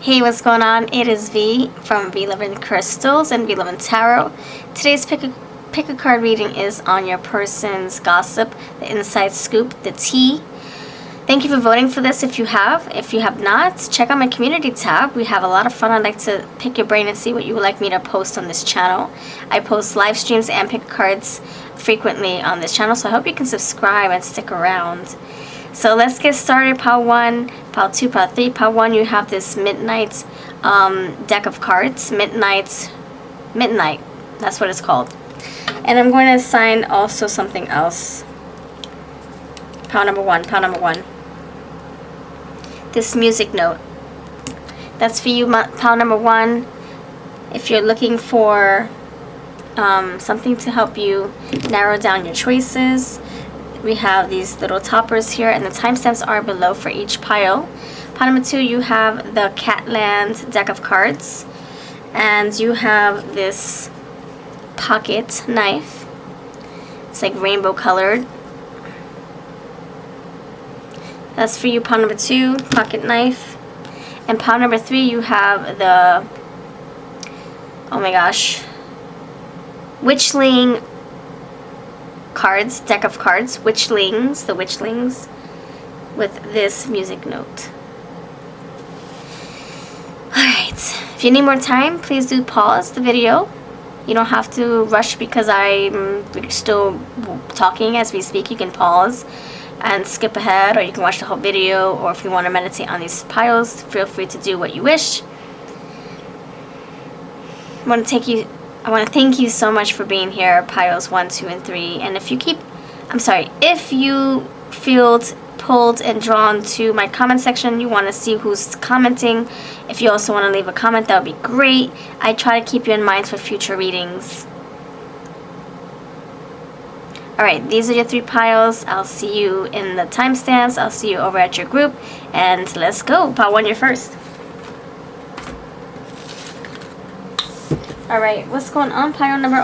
Hey, what's going on? It is V from VLoveCrystals and VLoveTarot. Today's pick a card reading is on your person's gossip, the inside scoop, the tea. Thank you for voting for this if you have. If you have not, check out my community tab. We have a lot of fun. I'd like to pick your brain and see what you would like me to post on this channel. I post live streams and pick cards frequently on this channel, so I hope you can subscribe and stick around. So let's get started. Pile 1, pile 2, pile 3. Pile 1, you have this midnight deck of cards. Midnight, that's what it's called. And I'm going to assign also something else. Pile number 1, pile number 1. This music note. That's for you, pile number 1. If you're looking for something to help you narrow down your choices, we have these little toppers here, and the timestamps are below for each pile. Pile number 2, you have the Catland deck of cards, and you have this pocket knife. It's like rainbow colored. That's for you, pile number 2, pocket knife. And pile number 3, you have the, oh my gosh, Witchling cards, deck of cards, Witchlings, the Witchlings, with this music note. Alright, if you need more time, please do pause the video. You don't have to rush because I'm still talking as we speak. You can pause and skip ahead, or you can watch the whole video, or if you want to meditate on these piles, feel free to do what you wish. I want to thank you so much for being here, piles 1, 2, and 3. And if you feel pulled and drawn to my comment section, you want to see who's commenting, if you also want to leave a comment, that would be great. I try to keep you in mind for future readings. Alright, these are your 3 piles. I'll see you in the timestamps. I'll see you over at your group. And let's go. Pile 1, you're first. Alright, what's going on? Pile number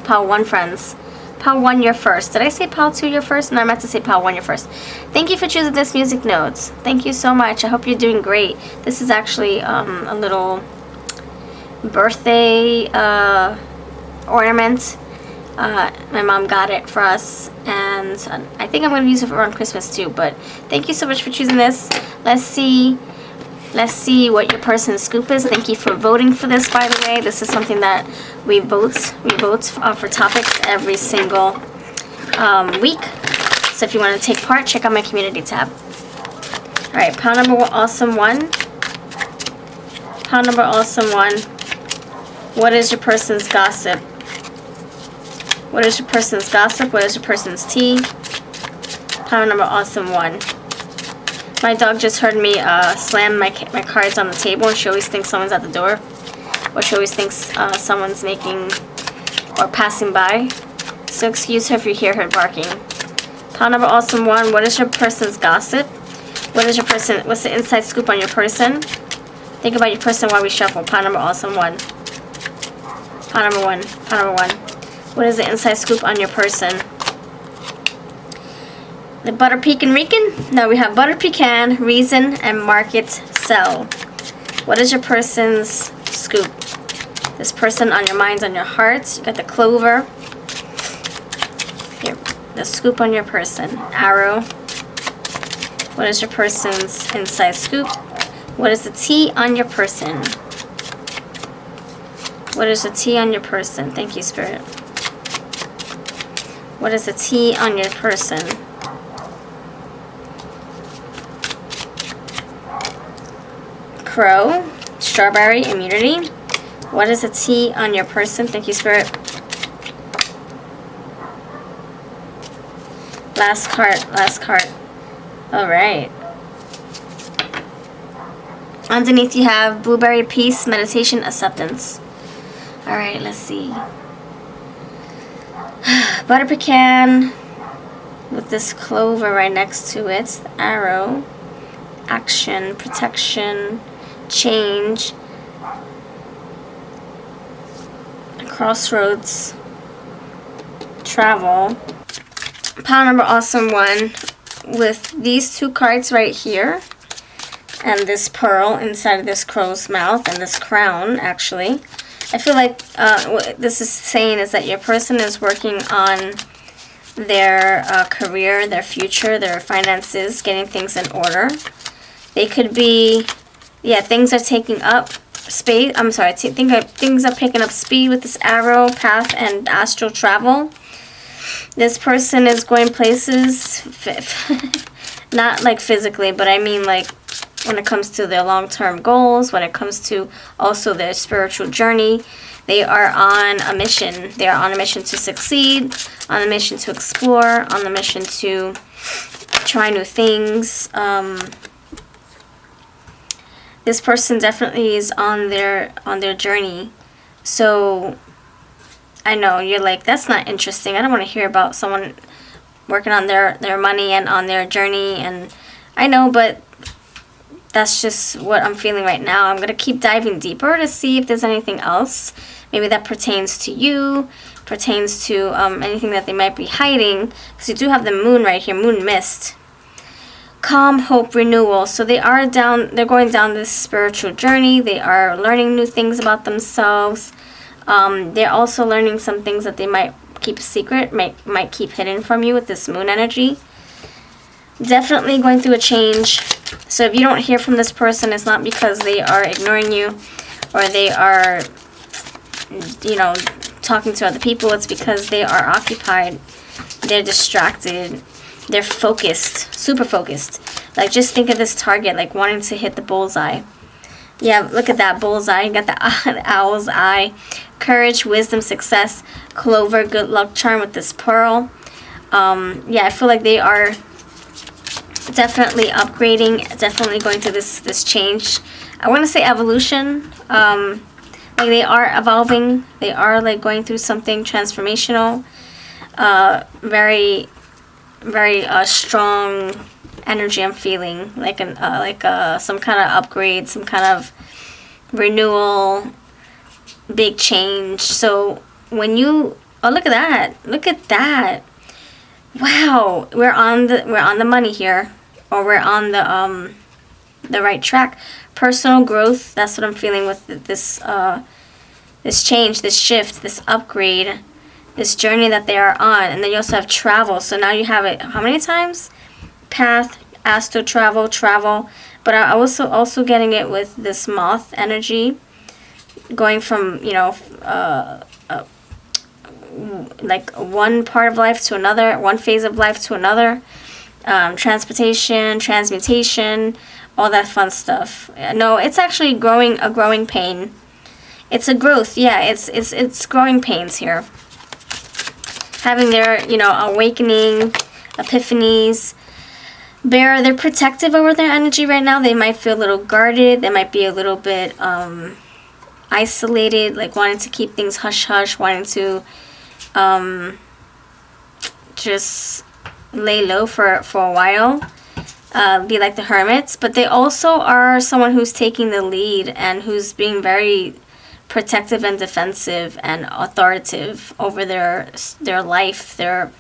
pile 1, friends. Pile 1, you're first. Did I say pile 2, you're first? No, I meant to say pile 1, you're first. Thank you for choosing this music note. Thank you so much. I hope you're doing great. This is actually a little birthday ornament. My mom got it for us, and I think I'm going to use it around Christmas too. But thank you so much for choosing this. Let's see what your person's scoop is. Thank you for voting for this, by the way. This is something that we vote for topics every single week. So if you want to take part, check out my community tab. Alright, pile number awesome 1. Pile number awesome 1. What is your person's gossip? What is your person's gossip? What is your person's tea? Pile number awesome 1. My dog just heard me slam my cards on the table, and she always thinks someone's at the door, or she always thinks someone's making or passing by. So excuse her if you hear her barking. Pile number awesome 1. What is your person's gossip? What's the inside scoop on your person? Think about your person while we shuffle. Pile number awesome 1. Pile number 1. Pile number 1. What is the inside scoop on your person? The Butter Pecan Rican? No, we have Butter Pecan, Reason, and Market Sell. What is your person's scoop? This person on your minds, on your hearts. You got the Clover. Here, the scoop on your person. Arrow. What is your person's inside scoop? What is the tea on your person? What is the tea on your person? Thank you, Spirit. What is the tea on your person? Crow, Strawberry, Immunity. What is the tea on your person? Thank you, Spirit. Last card. Alright. Underneath you have Blueberry, Peace, Meditation, Acceptance. Alright, let's see. Butter Pecan with this clover right next to it. Arrow. Action, protection, change, crossroads, travel. Pile number awesome 1 with these 2 cards right here, and this pearl inside of this crow's mouth and this crown, actually. I feel like what this is saying is that your person is working on their career, their future, their finances, getting things in order. They could be, yeah, things are taking up space. I'm sorry, things are picking up speed with this arrow, path, and astral travel. This person is going places, not like physically, but I mean like when it comes to their long-term goals, when it comes to also their spiritual journey. They are on a mission. They are on a mission to succeed, on a mission to explore, on a mission to try new things. This person definitely is on their journey. So I know you're like, that's not interesting. I don't want to hear about someone working on their money and on their journey. And I know, but that's just what I'm feeling right now. I'm going to keep diving deeper to see if there's anything else. Maybe that pertains to you, pertains to anything that they might be hiding. Because you do have the moon right here, moon mist. Calm, hope, renewal. So they're going down this spiritual journey. They are learning new things about themselves. They're also learning some things that they might keep secret, might keep hidden from you with this moon energy. Definitely going through a change. So if you don't hear from this person, it's not because they are ignoring you or they are, you know, talking to other people. It's because they are occupied. They're distracted. They're focused, super focused. Like, just think of this target, like wanting to hit the bullseye. Yeah, look at that bullseye. You got the owl's eye. Courage, wisdom, success, clover, good luck charm with this pearl. Yeah, I feel like they are definitely upgrading, definitely going through this change. I want to say evolution. Like, they are evolving. They are like going through something transformational. Very, very strong energy I'm feeling, like some kind of upgrade, some kind of renewal, big change. So when you look at that, wow, we're on the money here, or we're on the right track. Personal growth, that's what I'm feeling with this this change, this shift, this upgrade, this journey that they are on. And then you also have travel. So now you have it how many times? Path, astral travel. But I'm also getting it with this moth energy, going from, you know, like one part of life to another, one phase of life to another. Transportation, transmutation, all that fun stuff. No, it's actually a growing pain. It's a growth, yeah. It's growing pains here. Having their, you know, awakening, epiphanies. They're protective over their energy right now. They might feel a little guarded. They might be a little bit isolated, like wanting to keep things hush-hush, wanting to just lay low for a while, be like the hermits. But they also are someone who's taking the lead and who's being very protective and defensive and authoritative over their life, their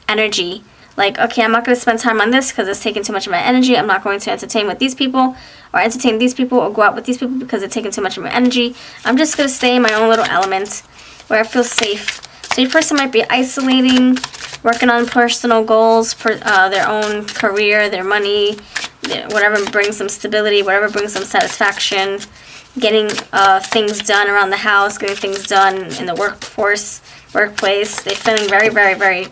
energy. Like, okay, I'm not going to spend time on this because it's taking too much of my energy. I'm not going to entertain with these people or entertain these people or go out with these people because it's taking too much of my energy. I'm just going to stay in my own little element where I feel safe. So your person might be isolating, working on personal goals, their own career, their money, whatever brings them stability, whatever brings them satisfaction, getting things done around the house, getting things done in the workplace. They're feeling very, very, very,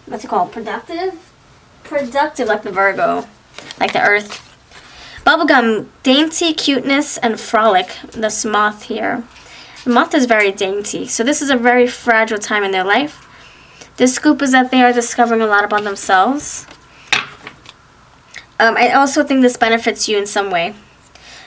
what's it called? Productive? Productive, like the Virgo, like the Earth. Bubblegum, dainty, cuteness, and frolic. This moth here. The moth is very dainty. So this is a very fragile time in their life. The scoop is that they are discovering a lot about themselves. I also think this benefits you in some way.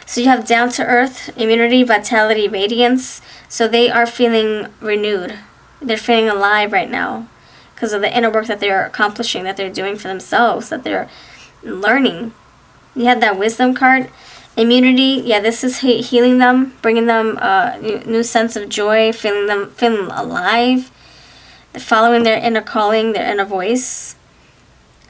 So you have down to earth, immunity, vitality, radiance. So they are feeling renewed. They're feeling alive right now because of the inner work that they're accomplishing, that they're doing for themselves, that they're learning. You had that wisdom card. Immunity, yeah, this is healing them, bringing them a new sense of joy, feeling alive, following their inner calling, their inner voice.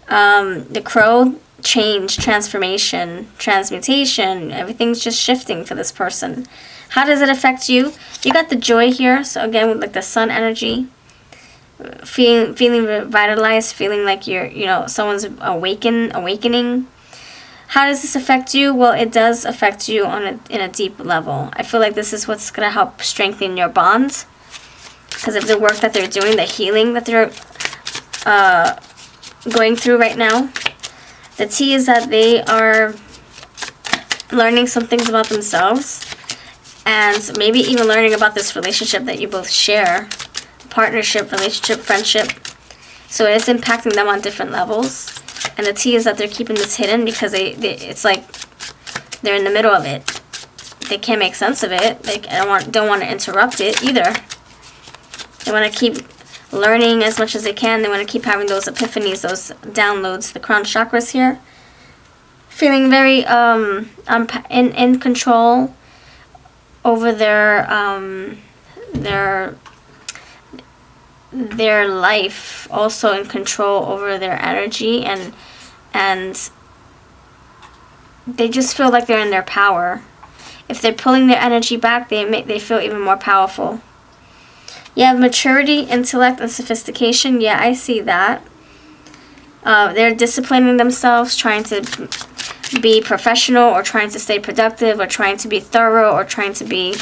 The crow, change, transformation, transmutation. Everything's just shifting for this person. How does it affect you? You got the joy here. So again, with like the sun energy, feeling revitalized, feeling like you're, you know, someone's awakening. How does this affect you? Well, it does affect you in a deep level. I feel like this is what's going to help strengthen your bonds. Because of the work that they're doing, the healing that they're going through right now. The tea is that they are learning some things about themselves. And maybe even learning about this relationship that you both share. Partnership, relationship, friendship. So it is impacting them on different levels. And the tea is that they're keeping this hidden because it's like they're in the middle of it. They can't make sense of it. They don't want to interrupt it either. They want to keep learning as much as they can. They want to keep having those epiphanies, those downloads, the crown chakras here. Feeling very in control over their life, also in control over their energy, and they just feel like they're in their power. If they're pulling their energy back, they feel even more powerful. You have maturity, intellect, and sophistication. Yeah, I see that. They're disciplining themselves, trying to be professional, or trying to stay productive, or trying to be thorough, or trying to be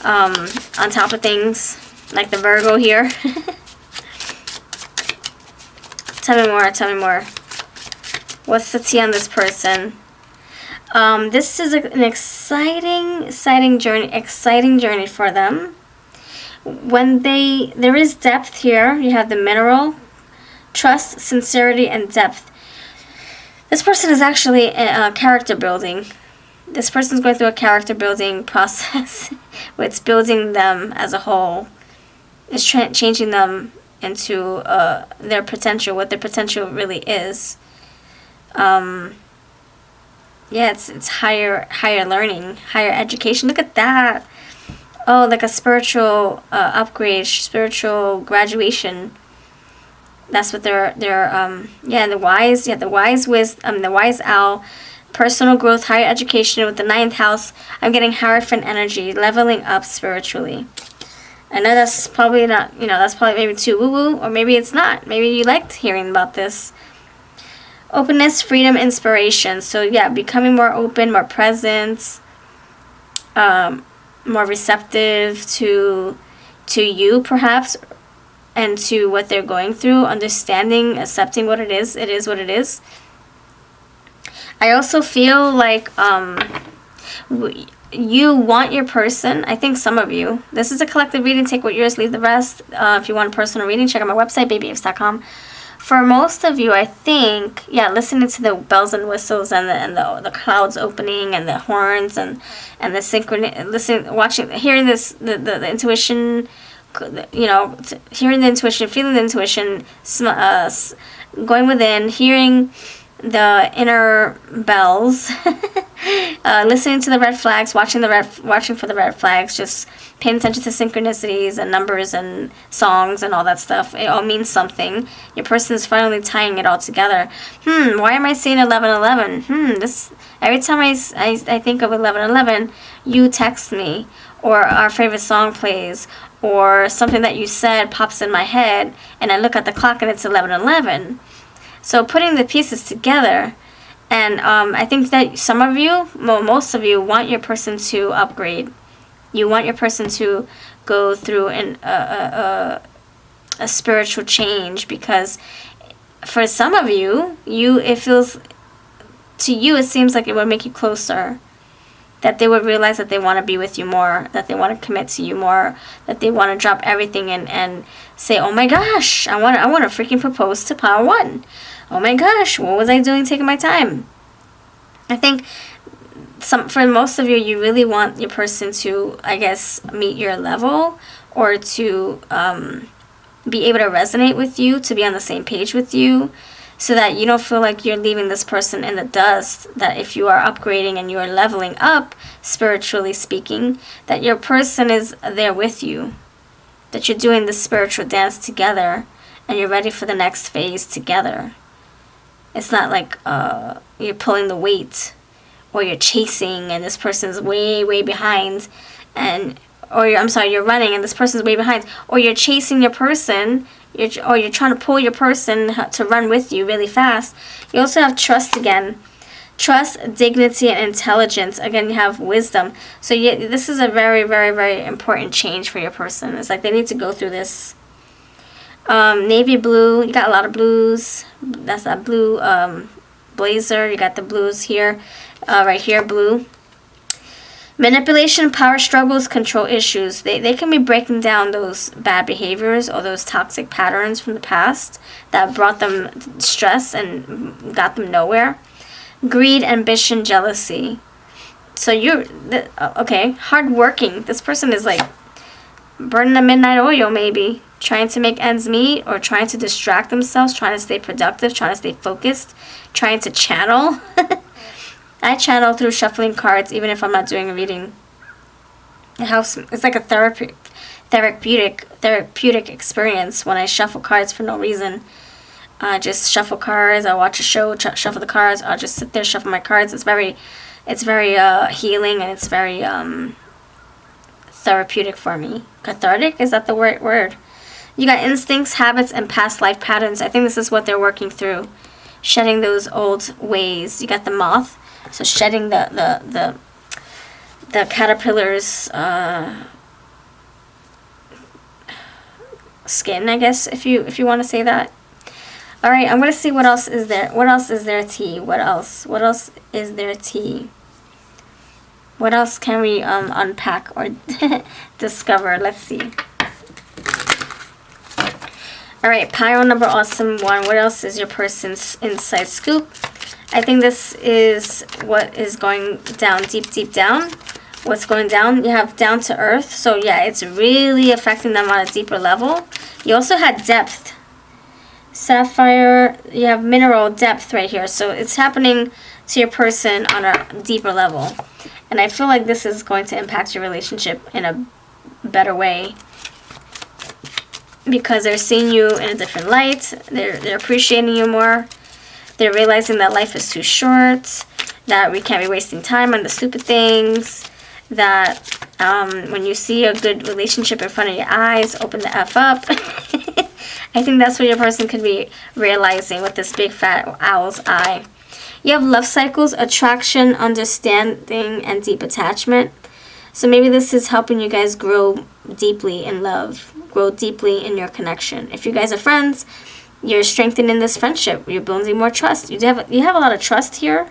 on top of things, like the Virgo here. Tell me more. What's the tea on this person? This is an exciting journey for them. There is depth here. You have the mineral, trust, sincerity, and depth. This person is actually character building. This person's going through a character building process. It's building them as a whole. It's changing them into their potential, what their potential really is. Yeah, it's higher learning, higher education. Look at that. Oh, like a spiritual upgrade, spiritual graduation. That's what they're yeah, the wise owl, personal growth, higher education with the 9th house. I'm getting Hierophant energy, leveling up spiritually. I know that's probably not, that's probably maybe too woo-woo, or maybe it's not. Maybe you liked hearing about this. Openness, freedom, inspiration. So yeah, becoming more open, more present, more receptive to you perhaps, and to what they're going through, understanding, accepting what it is what it is. I also feel like you want your person, I think some of you, this is a collective reading, take what yours, leave the rest. If you want a personal reading, check out my website, babyapes.com. For most of you, I think, yeah, listening to the bells and whistles and the clouds opening and the horns and the synchrony, hearing this, the intuition, hearing the intuition, feeling the intuition, going within, hearing the inner bells, listening to the red flags, watching for the red flags, just paying attention to synchronicities and numbers and songs and all that stuff. It all means something. Your person is finally tying it all together. Why am I saying 1111? This every time I think of 1111, you text me, or our favorite song plays, or something that you said pops in my head, and I look at the clock and it's 11:11. So putting the pieces together, and I think that some of you, most of you, want your person to upgrade. You want your person to go through a spiritual change, because for some of you, it feels, to you, it seems like it would make you closer. That they would realize that they want to be with you more, that they want to commit to you more, that they want to drop everything and say, oh my gosh, I want to freaking propose to Power 1. Oh my gosh, what was I doing taking my time? I think for most of you, you really want your person to, I guess, meet your level, or to be able to resonate with you, to be on the same page with you, so that you don't feel like you're leaving this person in the dust, that if you are upgrading and you are leveling up, spiritually speaking, that your person is there with you, that you're doing this spiritual dance together, and you're ready for the next phase together. It's not like you're pulling the weight, or you're chasing and this person's way behind, you're running and this person's way behind, or you're chasing your person, or you're trying to pull your person to run with you really fast. You also have trust again. Trust, dignity, and intelligence. Again, you have wisdom. So this is a very, very, very important change for your person. It's like they need to go through this. Navy blue. You got a lot of blues. That's that blue blazer. You got the blues here. Right here, blue. Manipulation, power struggles, control issues. They can be breaking down those bad behaviors or those toxic patterns from the past that brought them stress and got them nowhere. Greed, ambition, jealousy. So hardworking. This person is like burning the midnight oil, maybe trying to make ends meet, or trying to distract themselves, trying to stay productive, trying to stay focused, trying to channel. I channel through shuffling cards, even if I'm not doing a reading. It helps. It's like a therapeutic experience when I shuffle cards for no reason. Just shuffle cards. I'll watch a show, shuffle the cards. I'll just sit there, shuffle my cards. It's very healing, and it's very therapeutic for me. Cathartic, is that the word? You got instincts, habits, and past life patterns. I think this is what they're working through, shedding those old ways. You got the moth, so shedding the caterpillar's skin, I guess, if you want to say that. All right, I'm going to see what else is there. What else is there tea? What else is there tea? What else can we unpack or discover? Let's see. All right, pile number awesome 1. What else is your person's inside scoop? I think this is what is going down, deep down. What's going down? You have down to earth. So yeah, it's really affecting them on a deeper level. You also had depth. Sapphire, you have mineral depth right here. So it's happening to your person on a deeper level. And I feel like this is going to impact your relationship in a better way, because they're seeing you in a different light. They're appreciating you more. They're realizing that life is too short, that we can't be wasting time on the stupid things, that when you see a good relationship in front of your eyes, open the F up. I think that's what your person could be realizing with this big fat owl's eye. You have love cycles, attraction, understanding, and deep attachment. So maybe this is helping you guys grow deeply in love, grow deeply in your connection. If you guys are friends, you're strengthening this friendship. You're building more trust. You have a lot of trust here.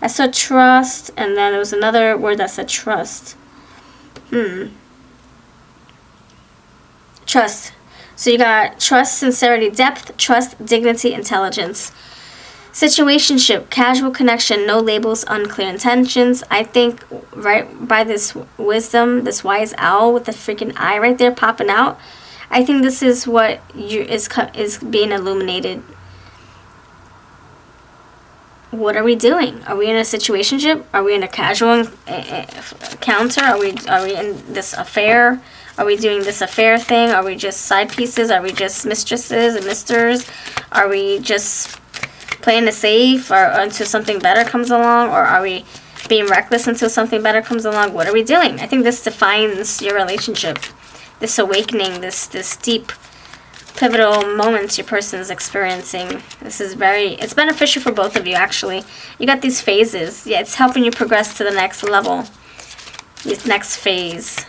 I saw trust, and then there was another word that said trust. Trust. So you got trust, sincerity, depth, trust, dignity, intelligence. Situationship, casual connection, no labels, unclear intentions. I think right by this wisdom, this wise owl with the freaking eye right there popping out, I think this is what is being illuminated. What are we doing? Are we in a situationship? Are we in a casual encounter? Are we in this affair? Are we doing this affair thing? Are we just side pieces? Are we just mistresses and misters? Are we just playing it safe or until something better comes along? Or are we being reckless until something better comes along? What are we doing? I think this defines your relationship. This awakening, this deep, pivotal moments your person is experiencing. This is it's beneficial for both of you, actually. You got these phases. Yeah, it's helping you progress to the next level. This next phase.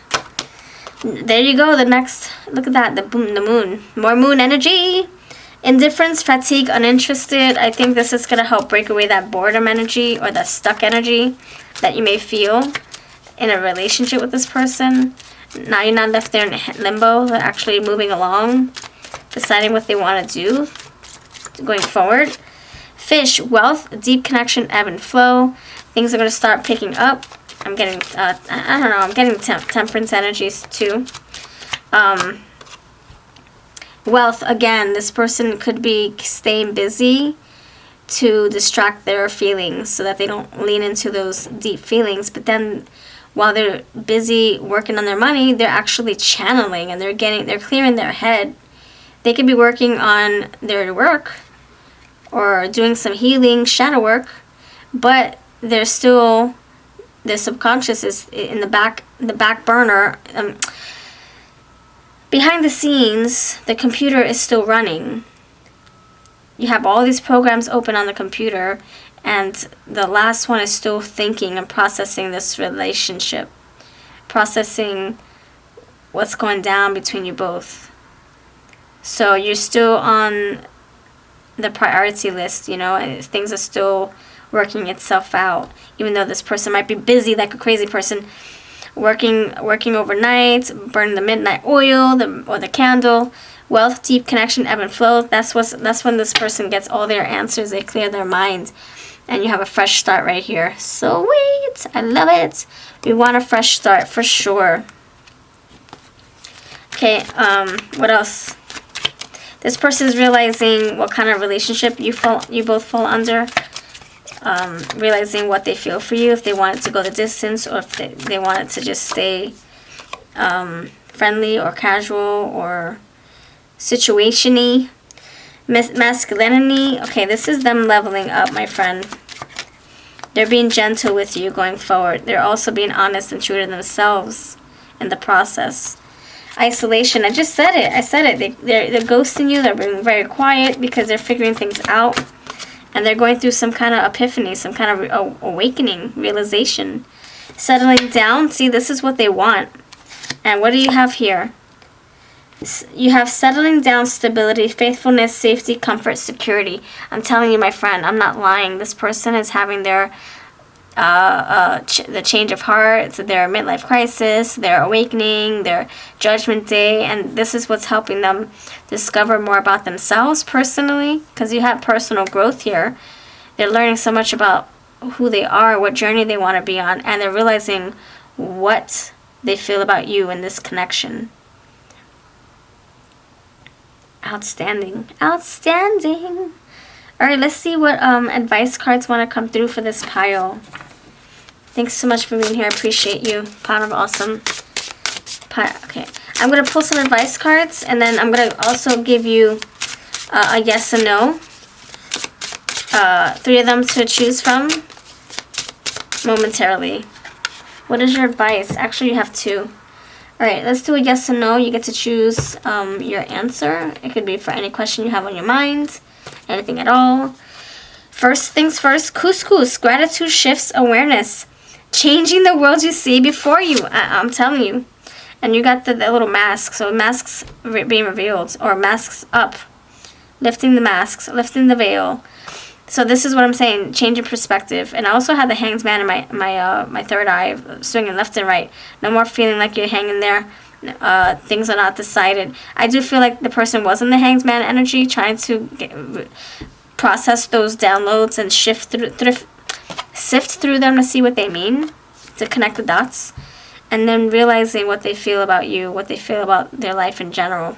There you go, look at that, the moon. More moon energy. Indifference, fatigue, uninterested. I think this is going to help break away that boredom energy or that stuck energy that you may feel in a relationship with this person. Now you're not left there in limbo. They're actually moving along, deciding what they want to do going forward. Fish, wealth, deep connection, ebb and flow. Things are going to start picking up. I'm getting, I'm getting temperance energies too. Wealth, again, this person could be staying busy to distract their feelings so that they don't lean into those deep feelings. But then while they're busy working on their money, they're actually channeling and they're clearing their head. They could be working on their work or doing some healing shadow work, but they're still, their subconscious is in the back burner. Behind the scenes, the computer is still running. You have all these programs open on the computer, and the last one is still thinking and processing this relationship, processing what's going down between you both. So you're still on the priority list, you know, and things are still working itself out, even though this person might be busy like a crazy person, working overnight, burning the midnight oil, or the candle. Wealth, deep connection, ebb and flow. That's when this person gets all their answers. They clear their mind, and you have a fresh start right here. Sweet, I love it. We want a fresh start for sure. Okay, what else? This person is realizing what kind of relationship you both fall under. Realizing what they feel for you, if they want it to go the distance, or if they want it to just stay friendly or casual or situation-y. Masculinity. Okay, this is them leveling up, my friend. They're being gentle with you going forward. They're also being honest and true to themselves in the process. Isolation. I just said it. I said it. They're ghosting you. They're being very quiet because they're figuring things out. And they're going through some kind of epiphany, some kind of awakening, realization. Settling down. See, this is what they want. And what do you have here? You have settling down, stability, faithfulness, safety, comfort, security. I'm telling you, my friend, I'm not lying. This person is having their the change of heart, their midlife crisis, their awakening, their judgment day, and this is what's helping them discover more about themselves personally, because you have personal growth here. They're learning so much about who they are, what journey they want to be on, and they're realizing what they feel about you in this connection. Outstanding. Outstanding. Alright, let's see what advice cards want to come through for this pile. Thanks so much for being here. I appreciate you. Pile of awesome. Okay. I'm going to pull some advice cards, and then I'm going to also give you a yes and no. 3 of them to choose from momentarily. What is your advice? Actually, you have 2. Alright, let's do a yes and no. You get to choose your answer. It could be for any question you have on your mind. Anything at all. First things first, couscous. Gratitude shifts awareness. Changing the world you see before you. I'm telling you. And you got the little mask. So masks being revealed. Or masks up. Lifting the masks. Lifting the veil. So this is what I'm saying. Change in perspective. And I also have the Hanged Man in my third eye. Swinging left and right. No more feeling like you're hanging there. Things are not decided. I do feel like the person was in the Hanged Man energy, trying to process those downloads and sift through them to see what they mean, to connect the dots, and then realizing what they feel about you, what they feel about their life in general.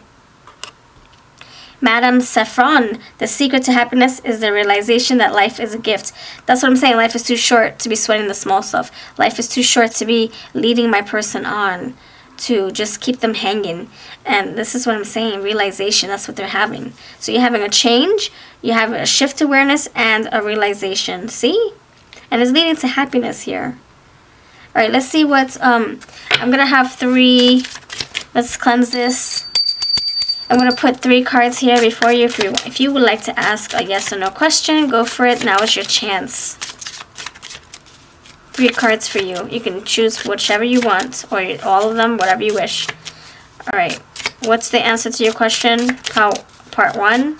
Madame Saffron, the secret to happiness is the realization that life is a gift. That's what I'm saying. Life is too short to be sweating the small stuff. Life is too short to be leading my person on, to just keep them hanging. And this is what I'm saying, realization. That's what they're having. So you're having a change, you have a shift awareness, and a realization. See? And it's leading to happiness here. Alright, let's see what's I'm gonna have 3. Let's cleanse this. I'm gonna put 3 cards here before you. If you would like to ask a yes or no question, go for it. Now is your chance. 3 cards for you. You can choose whichever you want, or all of them, whatever you wish. Alright, what's the answer to your question? Part 1?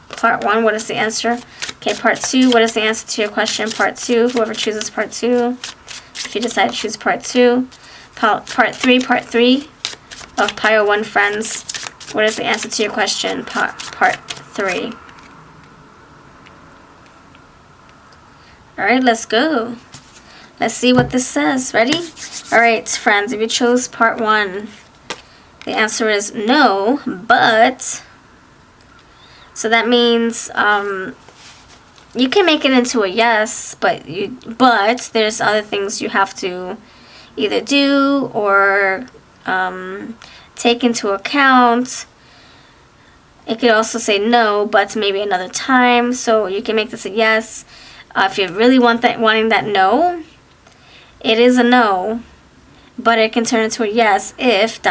Part 1, what is the answer? Okay, part 2, what is the answer to your question? Part 2, whoever chooses part 2. If you decide to choose part 2. Part 3 of Pile 1 Friends. What is the answer to your question? Part 3. Alright, let's go. Let's see what this says. Ready? Alright, friends, if you chose part 1, the answer is no, but... So that means you can make it into a yes, but there's other things you have to either do or take into account. It could also say no, but maybe another time. So you can make this a yes. If you really wanting that no, it is a no, but it can turn into a yes if ...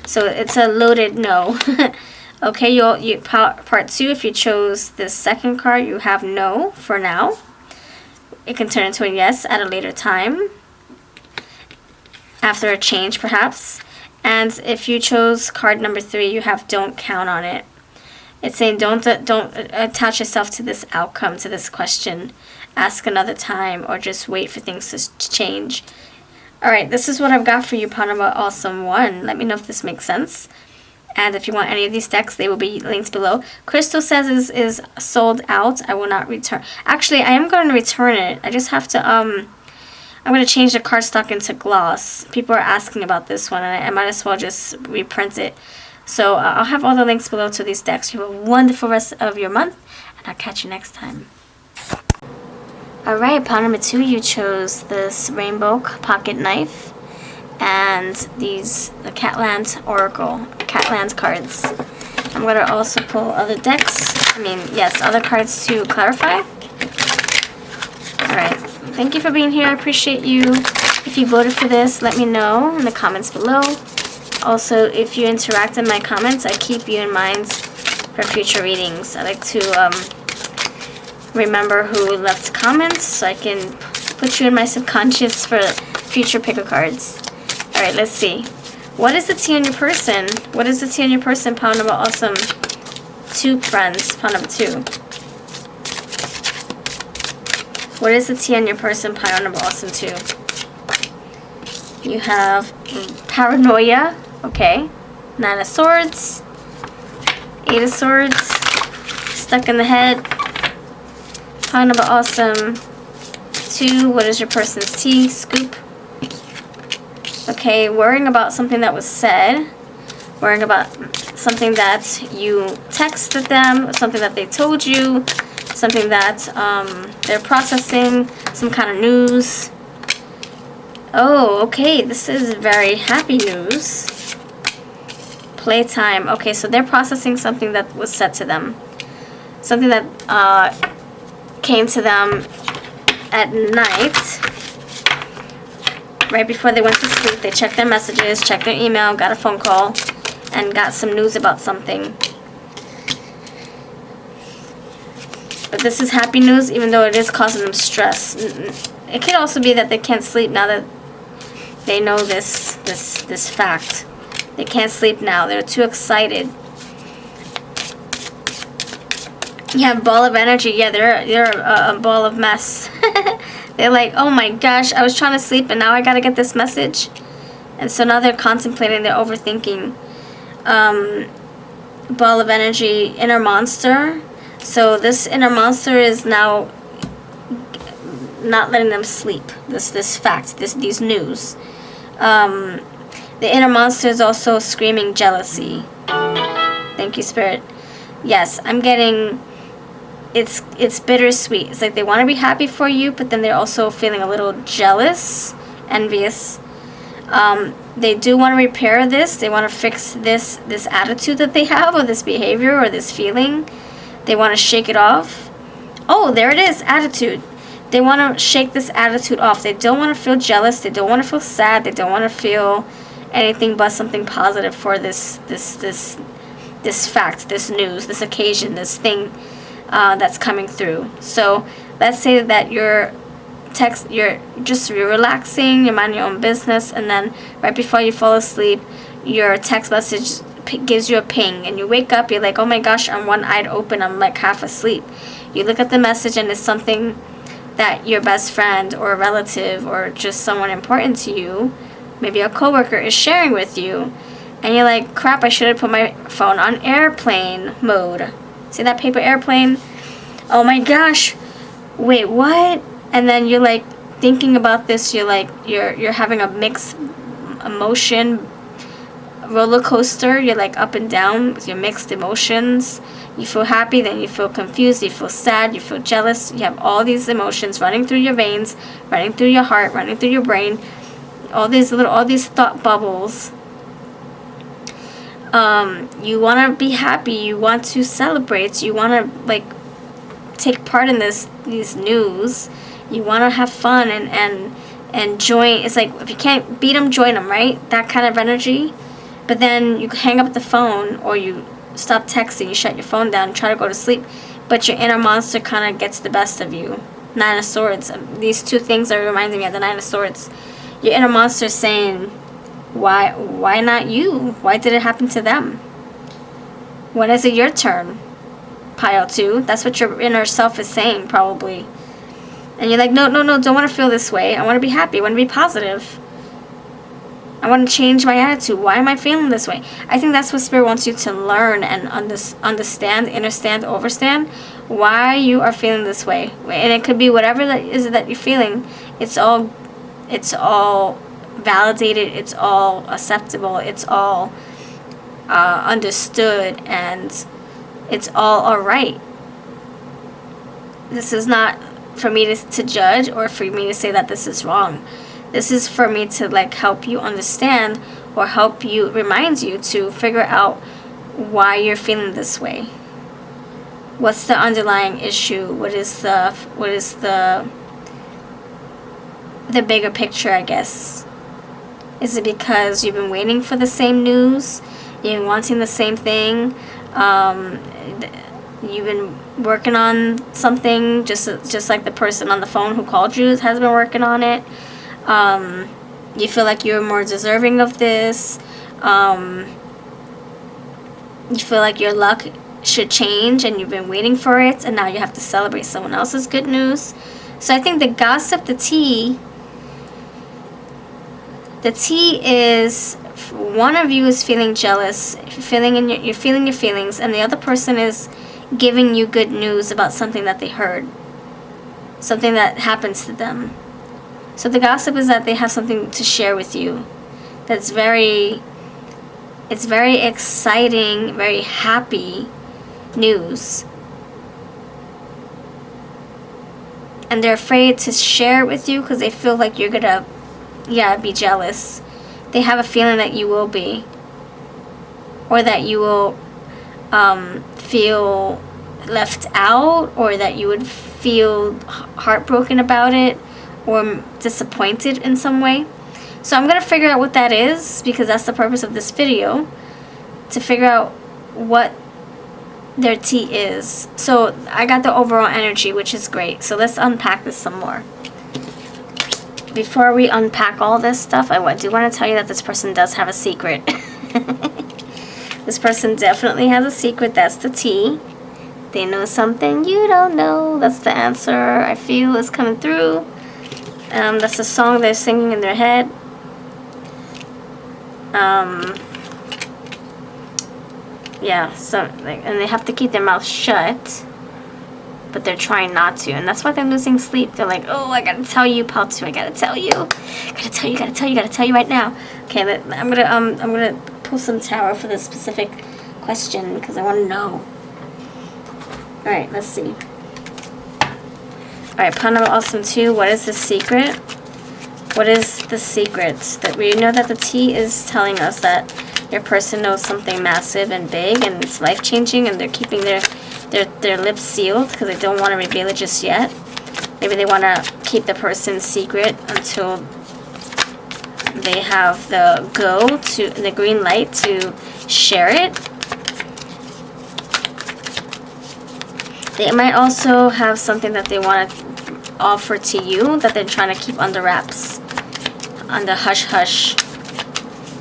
So it's a loaded no. Okay, you part 2, if you chose this second card, you have no for now. It can turn into a yes at a later time, after a change perhaps. And if you chose card number 3, you have don't count on it. It's saying don't attach yourself to this outcome, to this question. Ask another time, or just wait for things to change. Alright, this is what I've got for you, Part Number Awesome 1. Let me know if this makes sense. And if you want any of these decks, they will be linked below. Crystal says is sold out. I will not return. Actually, I am going to return it. I just have to, I'm going to change the cardstock into gloss. People are asking about this one, and I might as well just reprint it. So I'll have all the links below to these decks. You have a wonderful rest of your month, and I'll catch you next time. Alright, Part Number 2, you chose this rainbow pocket knife and the Catland Oracle, Catland cards. I'm going to also pull other decks, other cards to clarify. Alright, thank you for being here. I appreciate you. If you voted for this, let me know in the comments below. Also, if you interact in my comments, I keep you in mind for future readings. I like to remember who left comments so I can put you in my subconscious for future picker cards. Alright, let's see. What is the tea on your person? What is the tea on your person? Part Number Awesome 2, friends. Part Number 2. What is the tea on your person? Part Number Awesome 2. You have paranoia. Okay. 9 of Swords. 8 of Swords. Stuck in the head. Part Number Awesome 2. What is your person's tea? Scoop. Okay, worrying about something that was said. Worrying about something that you texted them. Something that they told you. Something that they're processing. Some kind of news. Oh, okay. This is very happy news. Playtime. Okay, so they're processing something that was said to them. Something that came to them at night. Right before they went to sleep. They checked their messages, checked their email, got a phone call, and got some news about something. But this is happy news, even though it is causing them stress. It could also be that they can't sleep now that they know this fact. They can't sleep now. They're too excited. You have ball of energy. Yeah, they're a ball of mess. They're like, oh my gosh, I was trying to sleep and now I gotta get this message. And so now they're contemplating, they're overthinking. Ball of energy, inner monster. So this inner monster is now not letting them sleep. This fact, these news. The inner monster is also screaming jealousy. Thank you, Spirit. Yes, I'm getting... It's bittersweet. It's like they want to be happy for you, but then they're also feeling a little jealous, envious. They do want to repair this. They want to fix this attitude that they have, or this behavior, or this feeling. They want to shake it off. Oh, there it is, attitude. They want to shake this attitude off. They don't want to feel jealous. They don't want to feel sad. They don't want to feel anything but something positive for this fact, this news, this occasion, this thing that's coming through. So let's say that you're relaxing, you're minding your own business, and then right before you fall asleep, your text message gives you a ping, and you wake up, you're like, oh my gosh, I'm one-eyed open, I'm like half asleep. You look at the message and it's something that your best friend or a relative or just someone important to you, maybe a coworker, is sharing with you, and you're like, crap, I should have put my phone on airplane mode. See that paper airplane? Oh my gosh, wait, what? And then you're like thinking about this, you're like, you're having a mixed emotion roller coaster. You're like up and down with your mixed emotions. You feel happy, then you feel confused, you feel sad, you feel jealous. You have all these emotions running through your veins, running through your heart, running through your brain. All these thought bubbles. You want to be happy. You want to celebrate. You want to, like, take part in these news. You want to have fun and join. It's like, if you can't beat them, join them, right? That kind of energy. But then you hang up the phone, or you stop texting, you shut your phone down, try to go to sleep, but your inner monster kind of gets the best of you. Nine of Swords. These two things are reminding me of the Nine of Swords. Your inner monster is saying, why not you? Why did it happen to them? When is it your turn? Pile 2. That's what your inner self is saying, probably. And you're like, no, don't want to feel this way. I want to be happy. I want to be positive. I want to change my attitude. Why am I feeling this way? I think that's what Spirit wants you to learn and understand, understand, overstand why you are feeling this way. And it could be whatever that is that you're feeling. It's all validated. It's all acceptable. It's all understood, and it's all right. This is not for me to judge or for me to say that this is wrong. This is for me to, like, help you understand, or help you, remind you to figure out why you're feeling this way. What's the underlying issue? What is the bigger picture, I guess? Is it because you've been waiting for the same news? You've been wanting the same thing? You've been working on something, just like the person on the phone who called you has been working on it. You feel like you're more deserving of this. You feel like your luck should change, and you've been waiting for it, and now you have to celebrate someone else's good news. So I think the gossip, the tea is, one of you is feeling jealous, you're feeling your feelings, and the other person is giving you good news about something that they heard, something that happens to them. So the gossip is that they have something to share with you that's very exciting, very happy news. And they're afraid to share it with you because they feel like you're gonna, be jealous. They have a feeling that you will be. Or that you will feel left out, or that you would feel heartbroken about it, or disappointed in some way. So I'm going to figure out what that is, because that's the purpose of this video, to figure out what their tea is. So I got the overall energy, which is great. So let's unpack this some more. Before we unpack all this stuff, I do want to tell you that this person does have a secret. This person definitely has a secret. That's the tea. They know something you don't know. That's the answer I feel is coming through. That's the song they're singing in their head. And they have to keep their mouth shut, but they're trying not to, and that's why they're losing sleep. They're like, oh, I gotta tell you, Pal 2, I gotta tell you right now. Okay, I'm gonna pull some tarot for this specific question, because I want to know. Alright, let's see. Alright, Pile number awesome 2, what is the secret? What is the secret? That we know that the tea is telling us that your person knows something massive and big, and it's life-changing, and they're keeping their lips sealed because they don't want to reveal it just yet. Maybe they want to keep the person's secret until they have the green light to share it. They might also have something that they want to offer to you that they're trying to keep under wraps, under hush-hush.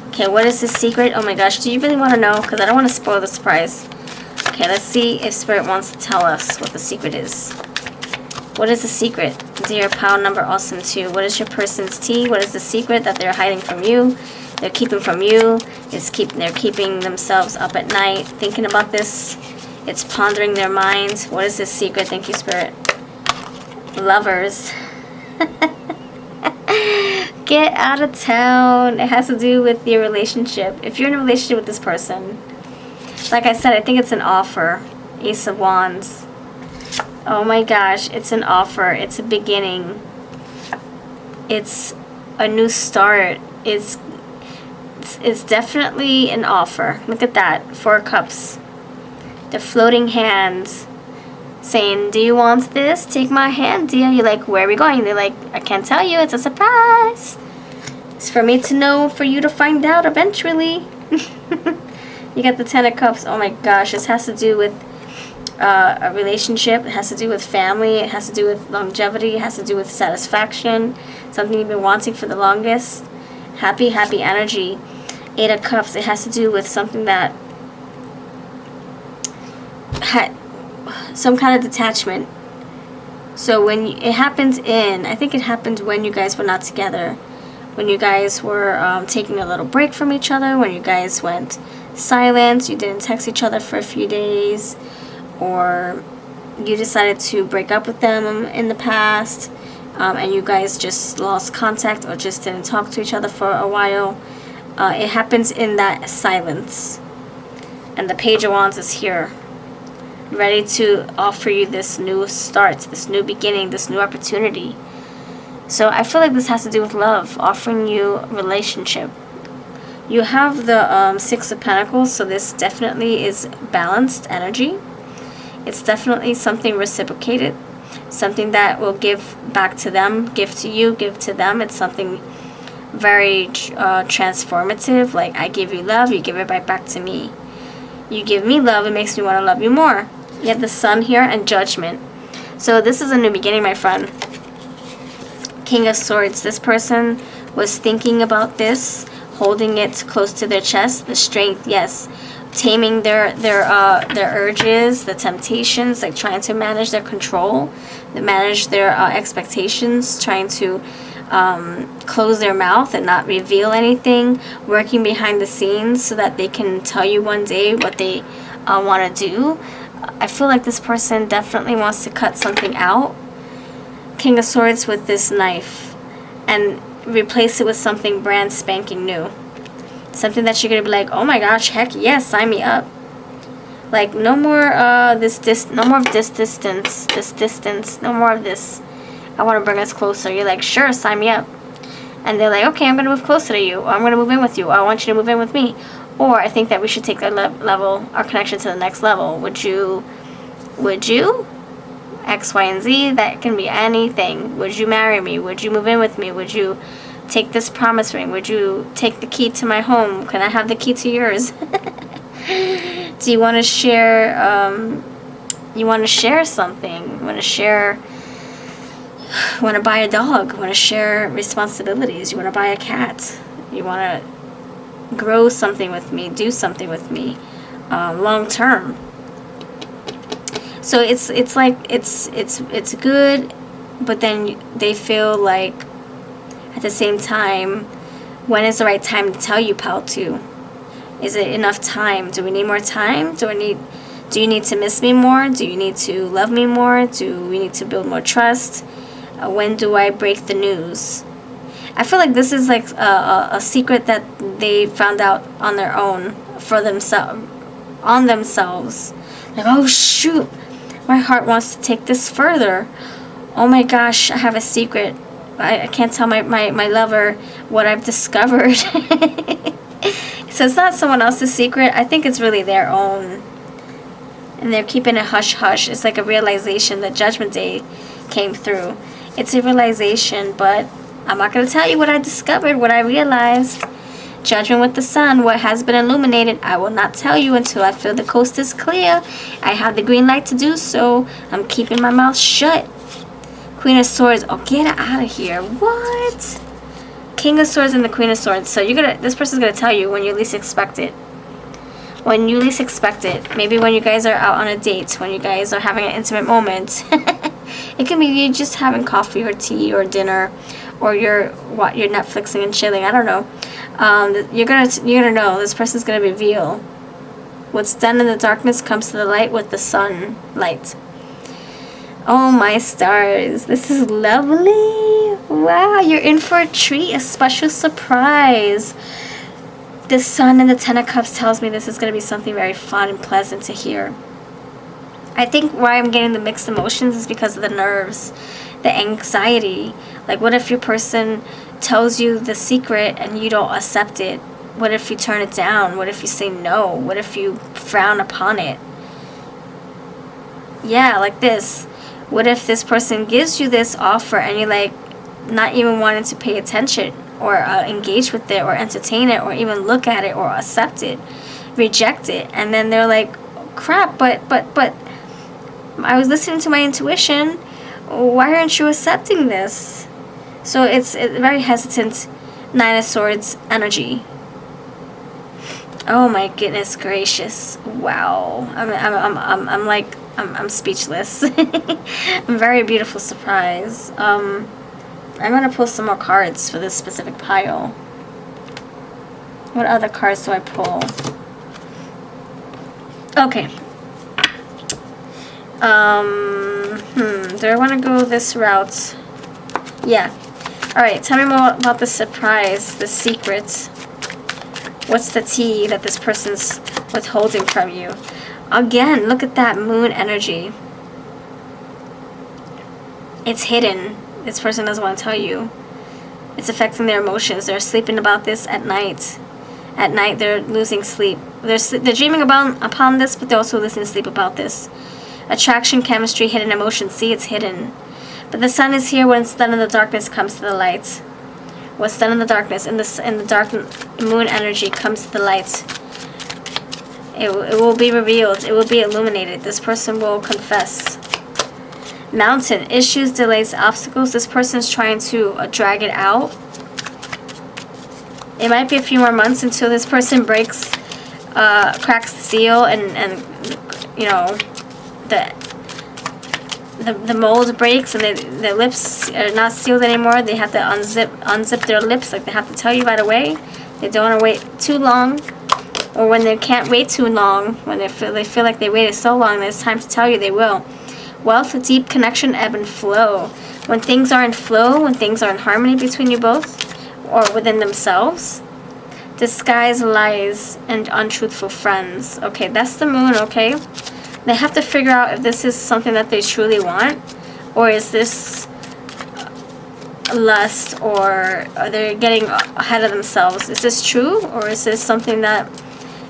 Okay, what is the secret? Oh my gosh, do you really want to know? Because I don't want to spoil the surprise. Okay, let's see if Spirit wants to tell us what the secret is. What is the secret? Dear Pile number awesome 2, what is your person's tea? What is the secret that they're hiding from you? They're keeping from you. They're keeping themselves up at night thinking about this. It's pondering their minds. What is this secret? Thank you, Spirit. Lovers. Get out of town. It has to do with your relationship. If you're in a relationship with this person, like I said, I think it's an offer. Ace of Wands. Oh my gosh, it's an offer. It's a beginning. It's a new start. It's it's definitely an offer. Look at that. 4 of Cups. The floating hands saying, do you want this? Take my hand, dear. You're like, where are we going? They're like, I can't tell you. It's a surprise. It's for me to know, for you to find out eventually. You got the 10 of Cups. Oh my gosh. This has to do with a relationship. It has to do with family. It has to do with longevity. It has to do with satisfaction. Something you've been wanting for the longest. Happy energy. 8 of Cups. It has to do with something that had some kind of detachment. So when it happens I think it happened when you guys were not together. When you guys were taking a little break from each other. When you guys went silent. You didn't text each other for a few days. Or you decided to break up with them in the past. And you guys just lost contact or just didn't talk to each other for a while. It happens in that silence. And the Page of Wands is here, ready to offer you this new start, this new beginning, this new opportunity. So I feel like this has to do with love, offering you a relationship. You have the 6 of Pentacles, so this definitely is balanced energy. It's definitely something reciprocated, something that will give back to them, give to you, give to them. It's something very transformative. Like, I give you love, you give it right back to me. You give me love, it makes me want to love you more. You have the Sun here and Judgment. So this is a new beginning, my friend. King of Swords. This person was thinking about this, holding it close to their chest. The strength, yes. Taming their urges, the temptations, like trying to manage their control, manage their expectations, trying to close their mouth and not reveal anything, working behind the scenes so that they can tell you one day what they want to do. I feel like this person definitely wants to cut something out. King of Swords with this knife and replace it with something brand spanking new. Something that you're going to be like, oh my gosh, heck yes, sign me up. Like, no more no more of this distance, no more of this. I want to bring us closer. You're like, sure, sign me up. And they're like, okay, I'm going to move closer to you. Or I'm going to move in with you. Or I want you to move in with me. Or I think that we should take our our connection to the next level. Would you? X, Y, and Z, that can be anything. Would you marry me? Would you move in with me? Would you take this promise ring? Would you take the key to my home? Can I have the key to yours? Do you want to share, something? You want to buy a dog? You want to share responsibilities? You want to buy a cat? You want to grow something with me? Do something with me? Long term. So it's like it's good, but then they feel like at the same time, when is the right time to tell you, pal, too? Is it enough time? Do we need more time? Do you need to miss me more? Do you need to love me more? Do we need to build more trust? When do I break the news? I feel like this is like a secret that they found out on their own for themselves, on themselves. Like, oh shoot, my heart wants to take this further. Oh my gosh, I have a secret. I can't tell my lover what I've discovered. So it's not someone else's secret. I think it's really their own. And they're keeping it hush-hush. It's like a realization that Judgment Day came through. It's a realization, but I'm not going to tell you what I discovered, what I realized. Judgment with the Sun, what has been illuminated, I will not tell you until I feel the coast is clear. I have the green light to do so. I'm keeping my mouth shut. Queen of Swords. Oh, get out of here. What? King of Swords and the Queen of Swords. So this person's gonna tell you when you least expect it. When you least expect it. Maybe when you guys are out on a date. When you guys are having an intimate moment. It can be you just having coffee or tea or dinner, or you're Netflixing and chilling. I don't know. You're gonna know. This person's gonna reveal what's done in the darkness comes to the light with the sunlight. Oh my stars, this is lovely. Wow, you're in for a treat, a special surprise. The Sun and the Ten of Cups tells me this is going to be something very fun and pleasant to hear. I think why I'm getting the mixed emotions is because of the nerves, the anxiety. Like, what if your person tells you the secret and you don't accept it? What if you turn it down? What if you say no? What if you frown upon it? Yeah, like this. What if this person gives you this offer and you're like not even wanting to pay attention or engage with it or entertain it or even look at it or accept it, reject it, and then they're like, crap, but I was listening to my intuition. Why aren't you accepting this? So it's very hesitant. Nine of Swords energy. Oh my goodness gracious! Wow, I'm speechless. I'm very beautiful surprise. I'm gonna pull some more cards for this specific pile. What other cards do I pull? Okay. Do I want to go this route? Yeah. Alright, tell me more about the surprise, the secret. What's the tea that this person's withholding from you? Again, look at that moon energy. It's hidden. This person doesn't want to tell you. It's affecting their emotions. They're sleeping about this at night. At night, they're losing sleep. They're dreaming upon this, but they're also losing sleep about this. Attraction, chemistry, hidden emotions. See, it's hidden. But the sun is here. When it's done in the darkness, comes to the light. What's done in the darkness, in the dark moon energy, comes to the light. It will be revealed. It will be illuminated. This person will confess. Mountain, issues, delays, obstacles. This person's trying to drag it out. It might be a few more months until this person breaks, cracks the seal, and you know, the mold breaks, and their lips are not sealed anymore. They have to unzip their lips. Like, they have to tell you right away. They don't want to wait too long, or when they can't wait too long, when they feel like they waited so long that it's time to tell you, they will. Wealth, deep connection, ebb and flow. When things are in flow, when things are in harmony between you both, or within themselves. Disguise, lies, and untruthful friends. Okay, that's the moon, okay? They have to figure out if this is something that they truly want, or is this lust, or are they getting ahead of themselves? Is this true, or is this something that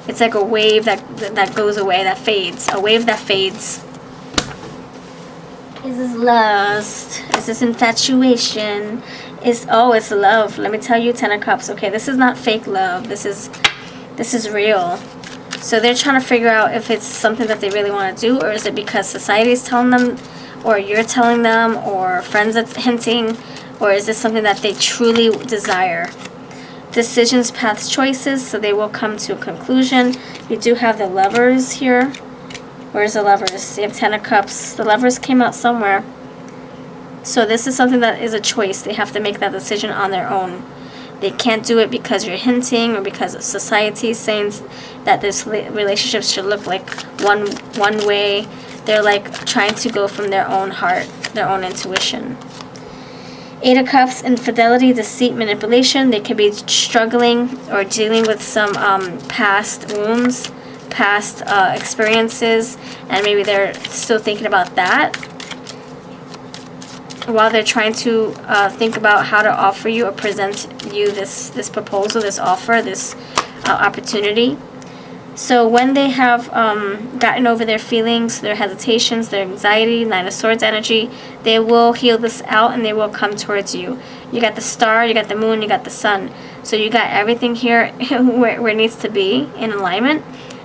it's like a wave that goes away, that fades? A wave that fades. Is this lust? Is this infatuation? It's love. Let me tell you, Ten of Cups. Okay, this is not fake love. This is real. So they're trying to figure out if it's something that they really want to do, or is it because society is telling them, or you're telling them, or friends are hinting, or is this something that they truly desire? Decisions, paths, choices. So they will come to a conclusion. You do have the Lovers here. Where's the Lovers? You have Ten of Cups. The Lovers came out somewhere. So this is something that is a choice. They have to make that decision on their own. They can't do it because you're hinting, or because of society saying that this relationship should look like one way. They're like trying to go from their own heart, their own intuition. Eight of Cups, infidelity, deceit, manipulation. They could be struggling or dealing with some past wounds, past experiences, and maybe they're still thinking about that while they're trying to think about how to offer you or present you this proposal, this offer, this opportunity. So when they have gotten over their feelings, their hesitations, their anxiety, Nine of Swords energy, they will heal this out and they will come towards you. You got the star, you got the moon, you got the sun. So you got everything here where it needs to be in alignment.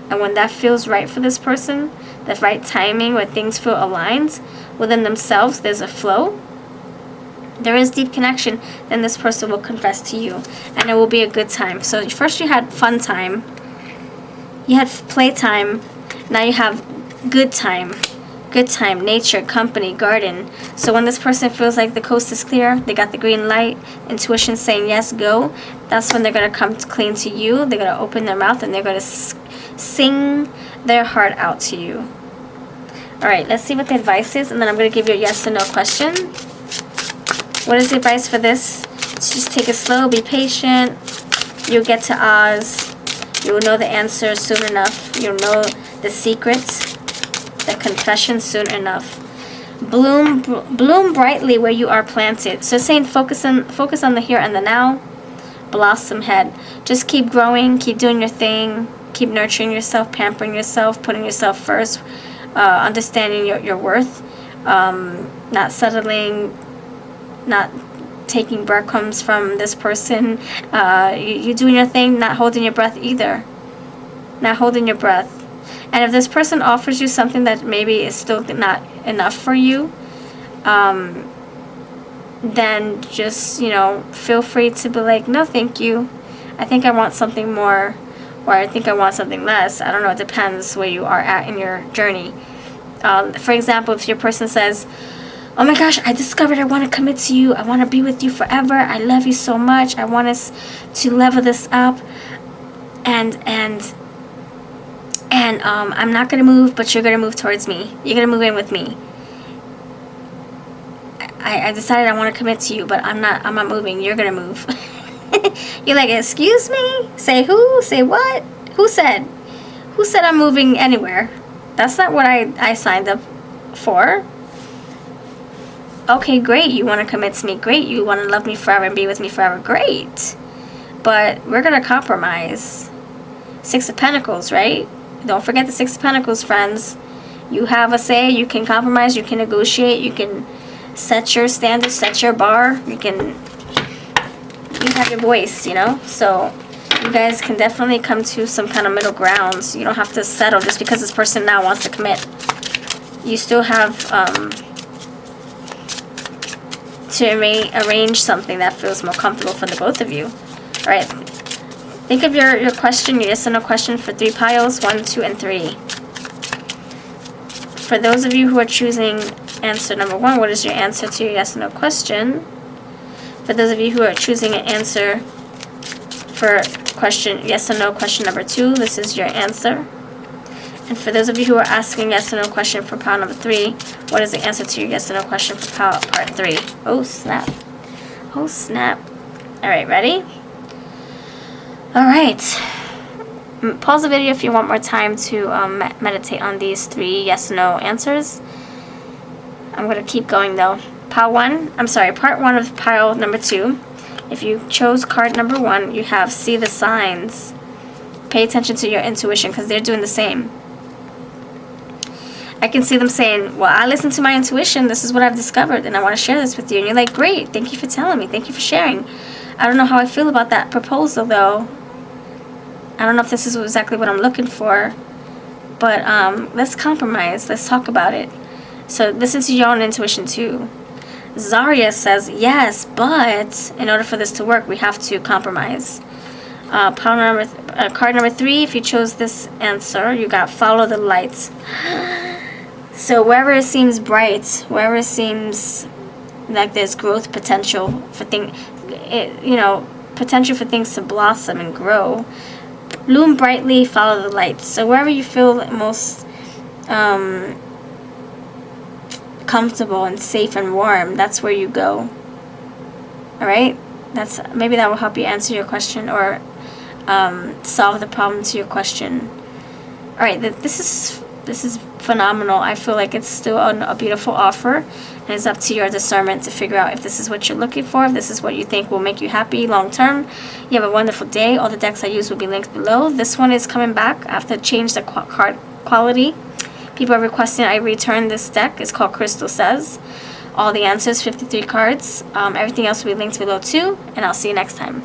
And when that feels right for this person, the right timing, where things feel aligned within themselves, there's a flow. There is deep connection, then this person will confess to you. And it will be a good time. So first you had fun time. You had playtime. Now you have good time. Good time, nature, company, garden. So when this person feels like the coast is clear, they got the green light, intuition saying yes, go, that's when they're going to come clean to you. They're going to open their mouth and they're going to sing their heart out to you. Alright, let's see what the advice is, and then I'm going to give you a yes or no question. What is the advice for this? Just take it slow, be patient. You'll get to Oz. You'll know the answer soon enough. You'll know the secrets, the confession soon enough. Bloom brightly where you are planted. So it's saying focus on the here and the now, blossom head. Just keep growing, keep doing your thing, keep nurturing yourself, pampering yourself, putting yourself first, understanding your worth, not settling, not taking breadcrumbs from this person. You doing your thing, not holding your breath either. Not holding your breath. And if this person offers you something that maybe is still not enough for you, then just, feel free to be like, no, thank you. I think I want something more, or I think I want something less. I don't know. It depends where you are at in your journey. For example, if your person says, oh my gosh, I discovered I want to commit to you. I want to be with you forever. I love you so much. I want us to level this up. And I'm not going to move, but you're going to move towards me. You're going to move in with me. I decided I want to commit to you, but I'm not moving. You're going to move. You're like, excuse me? Say who? Say what? Who said? Who said I'm moving anywhere? That's not what I signed up for. Okay, great. You want to commit to me. Great. You want to love me forever and be with me forever. Great. But we're going to compromise. 6 of Pentacles, right? Don't forget the 6 of Pentacles, friends. You have a say. You can compromise. You can negotiate. You can set your standards, set your bar. You have your voice, So you guys can definitely come to some kind of middle ground. So you don't have to settle just because this person now wants to commit. You still have to arrange something that feels more comfortable for the both of you. All right. Think of your question, your yes or no question for 3 piles, 1, 2, and 3. For those of you who are choosing answer number 1, what is your answer to your yes or no question? For those of you who are choosing an answer for question yes or no question number 2, this is your answer. And for those of you who are asking yes or no question for pile number 3, what is the answer to your yes or no question for pile part 3? Oh, snap. Oh, snap. All right, ready? All right. Pause the video if you want more time to meditate on these 3 yes or no answers. I'm going to keep going, though. Part 1 of pile number 2. If you chose card number 1, you have see the signs. Pay attention to your intuition because they're doing the same. I can see them saying, well, I listened to my intuition. This is what I've discovered, and I want to share this with you. And you're like, great. Thank you for telling me. Thank you for sharing. I don't know how I feel about that proposal, though. I don't know if this is exactly what I'm looking for. But let's compromise. Let's talk about it. So listen to your own intuition, too. Zarya says, yes, but in order for this to work, we have to compromise. Card number 3, if you chose this answer, you got follow the light. So wherever it seems bright, wherever it seems like there's growth potential for potential for things to blossom and grow, bloom brightly, follow the light. So wherever you feel most comfortable and safe and warm, that's where you go. All right, maybe that will help you answer your question or solve the problem to your question. All right, this is phenomenal. I feel like it's still a beautiful offer, and it's up to your discernment to figure out if this is what you're looking for, if this is what you think will make you happy long term. You have a wonderful day. All the decks I use will be linked below. This one is coming back. I have to change the card quality. People are requesting I return this deck. It's called Crystal Says. All the answers, 53 cards. Everything else will be linked below too, and I'll see you next time.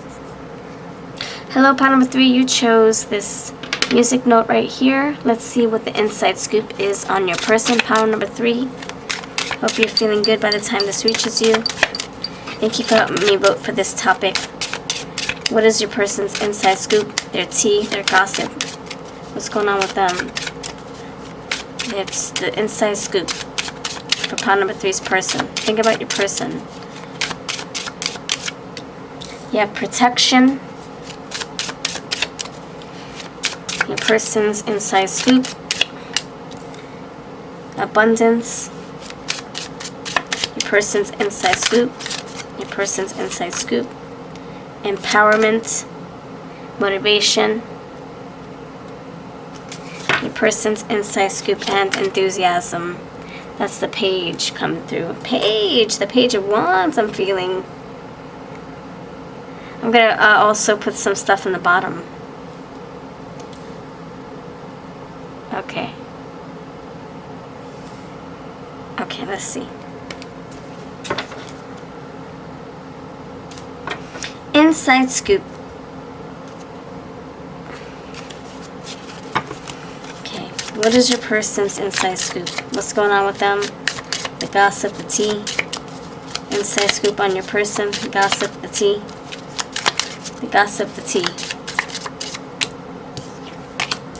Hello, pile number 3. You chose this music note right here. Let's see what the inside scoop is on your person, pile number 3. Hope you're feeling good by the time this reaches you. Thank you for helping me vote for this topic. What is your person's inside scoop? Their tea, their gossip. What's going on with them? It's the inside scoop for pile number 3's person. Think about your person. You have protection. Your person's inside scoop. Abundance. Your person's inside scoop. Your person's inside scoop. Empowerment. Motivation. Your person's inside scoop and enthusiasm. That's the page coming through. The page of wands I'm feeling. I'm going to also put some stuff in the bottom. Okay. Okay, let's see. Inside scoop. Okay, what is your person's inside scoop? What's going on with them? The gossip, the tea. Inside scoop on your person. The gossip, the tea. The gossip, the tea.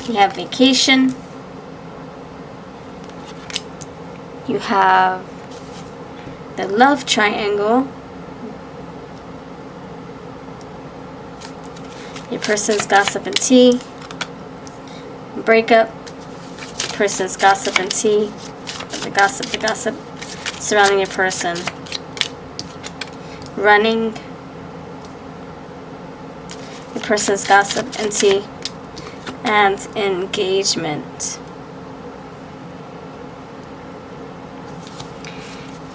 You have vacation. You have the love triangle. Your person's gossip and tea. Breakup. Person's gossip and tea. The gossip surrounding your person. Running. Your person's gossip and tea. And engagement.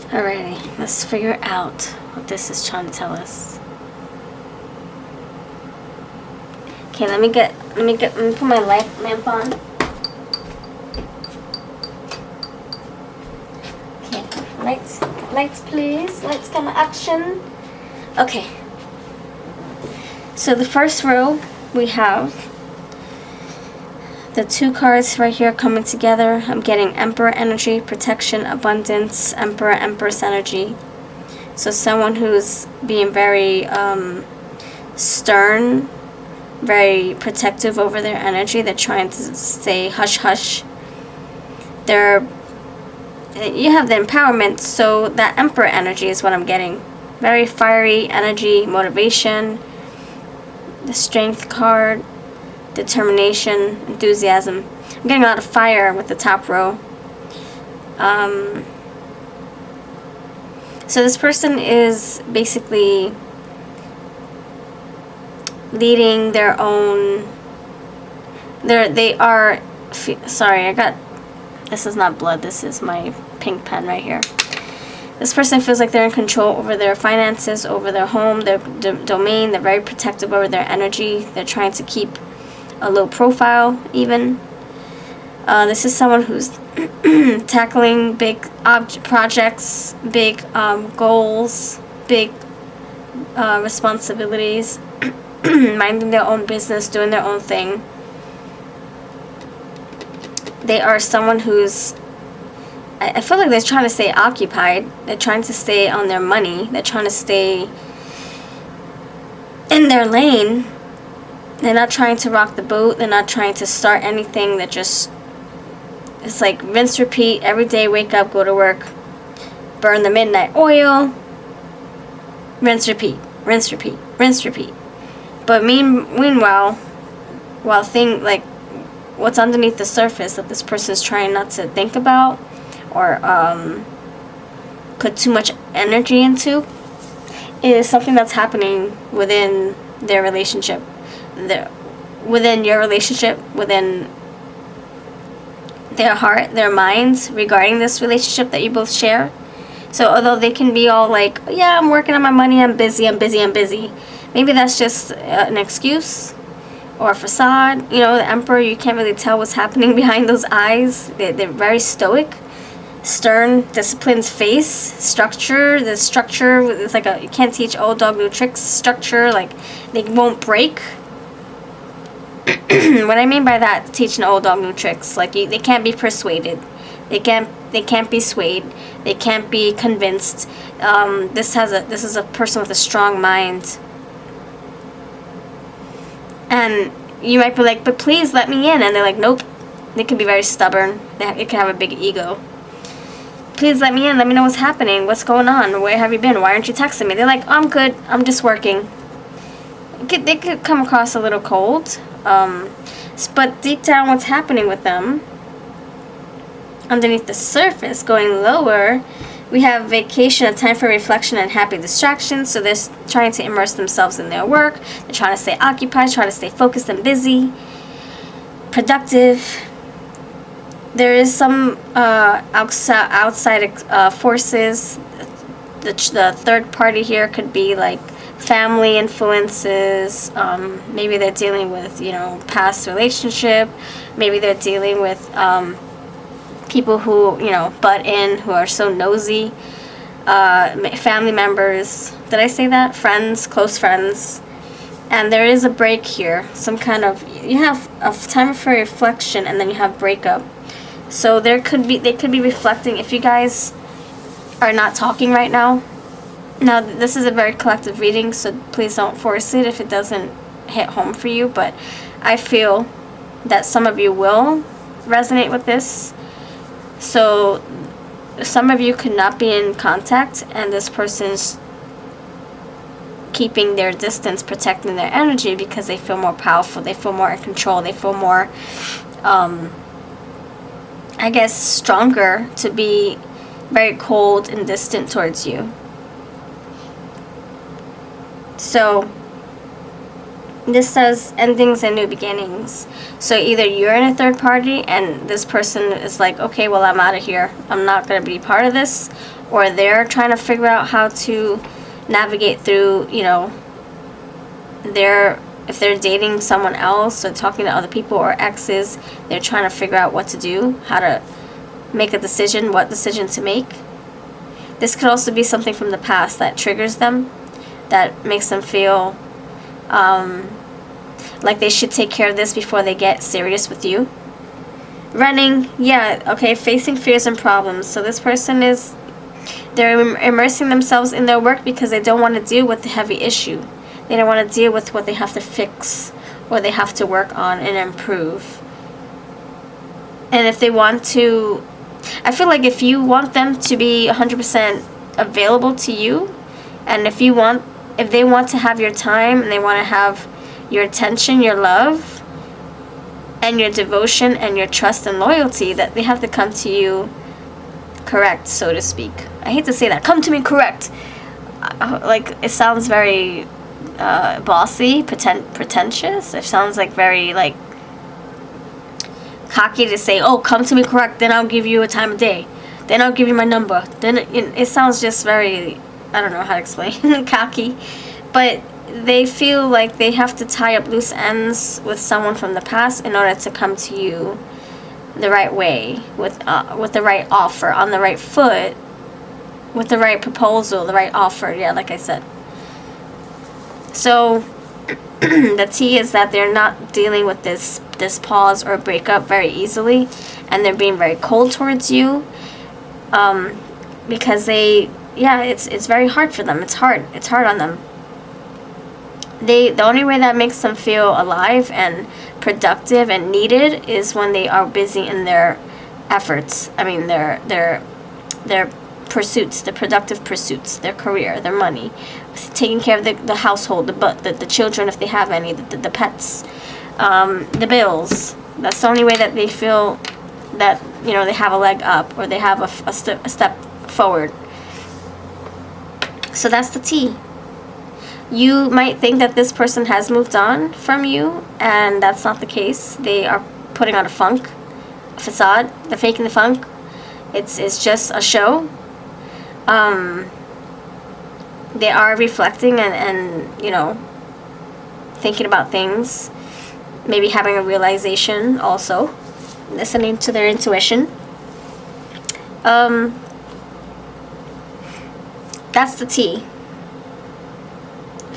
Alrighty, let's figure out what this is trying to tell us. Okay, let me put my lamp on. Okay, lights please. Lights, camera, action. Okay. So the first row we have the two cards right here coming together. I'm getting Emperor energy, protection, abundance, Emperor, Empress energy. So someone who's being very stern, very protective over their energy. They're trying to stay hush hush. You have the empowerment, so that Emperor energy is what I'm getting. Very fiery energy, motivation. The Strength card. Determination, enthusiasm. I'm getting a lot of fire with the top row. So this person is basically leading their own. Sorry, this is not blood. This is my pink pen right here. This person feels like they're in control over their finances, over their home, their domain. They're very protective over their energy. They're trying to keep a low profile even. This is someone who's tackling big projects, big goals, big responsibilities, minding their own business, doing their own thing. They are someone who's, I feel like they're trying to stay occupied. They're trying to stay on their money. They're trying to stay in their lane. They're not trying to rock the boat. They're not trying to start anything. They're just, it's like rinse, repeat. Every day, wake up, go to work, burn the midnight oil, rinse, repeat, rinse, repeat, rinse, repeat. But meanwhile, what's underneath the surface that this person is trying not to think about or put too much energy into is something that's happening within their relationship. Within your relationship, within their heart, their minds regarding this relationship that you both share. So although they can be all like, yeah, I'm working on my money, I'm busy, maybe that's just an excuse or a facade. You know, the Emperor, you can't really tell what's happening behind those eyes. They're very stoic, stern, disciplined face, structure. The structure is like you can't teach old dog new tricks structure, like they won't break. What I mean by that, teaching old dog new tricks, like they can't be persuaded, they can't be swayed, they can't be convinced. This is a person with a strong mind, and you might be like, but please let me in, and they're like, nope. They can be very stubborn. They can have a big ego. Please let me in. Let me know what's happening. What's going on? Where have you been? Why aren't you texting me? They're like, oh, I'm good. I'm just working. They could come across a little cold. But deep down, what's happening with them, underneath the surface, going lower, we have vacation, a time for reflection and happy distractions. So they're trying to immerse themselves in their work. They're trying to stay occupied, trying to stay focused and busy, productive. There is some outside forces. The third party here could be like family influences. Maybe they're dealing with, you know, past relationship. Maybe they're dealing with people who, you know, butt in, who are so nosy. Family members. Did I say that? Friends, close friends. And there is a break here. Some kind of, you have a time for reflection, and then you have breakup. So they could be reflecting. If you guys are not talking right now, this is a very collective reading, so please don't force it if it doesn't hit home for you. But I feel that some of you will resonate with this. So some of you could not be in contact, and this person's keeping their distance, protecting their energy, because they feel more powerful, they feel more in control, they feel more, I guess, stronger to be very cold and distant towards you. So this says endings and new beginnings. So either you're in a third party and this person is like, okay, well, I'm out of here, I'm not going to be part of this, or they're trying to figure out how to navigate through, you know, if they're dating someone else or talking to other people or exes, they're trying to figure out what to do, how to make a decision, what decision to make. This could also be something from the past that triggers them, that makes them feel like they should take care of this before they get serious with you. Running, yeah, okay, facing fears and problems. So this person they're immersing themselves in their work because they don't want to deal with the heavy issue. They don't want to deal with what they have to fix or they have to work on and improve. And if they want to, I feel like if you want them to be 100% available to you, and if they want to have your time and they want to have your attention, your love, and your devotion and your trust and loyalty, that they have to come to you correct, so to speak. I hate to say that. Come to me correct. Like, it sounds very bossy, pretentious. It sounds like very, like, cocky to say, oh, come to me correct, then I'll give you a time of day. Then I'll give you my number. Then it sounds just very, I don't know how to explain, cocky. But they feel like they have to tie up loose ends with someone from the past in order to come to you the right way, with the right offer, on the right foot, with the right proposal, the right offer, yeah, like I said. So the tea is that they're not dealing with this pause or breakup very easily, and they're being very cold towards you, because it's very hard for them. It's hard on them. The only way that makes them feel alive and productive and needed is when they are busy in their efforts. I mean, their pursuits, the productive pursuits, their career, their money, taking care of the household, the children if they have any, the pets, the bills. That's the only way that they feel that, you know, they have a leg up or they have a step forward. So that's the tea. You might think that this person has moved on from you, and that's not the case. They are putting on a facade. They're faking the funk. It's just a show. They are reflecting and you know, thinking about things, maybe having a realization also, listening to their intuition. That's the tea.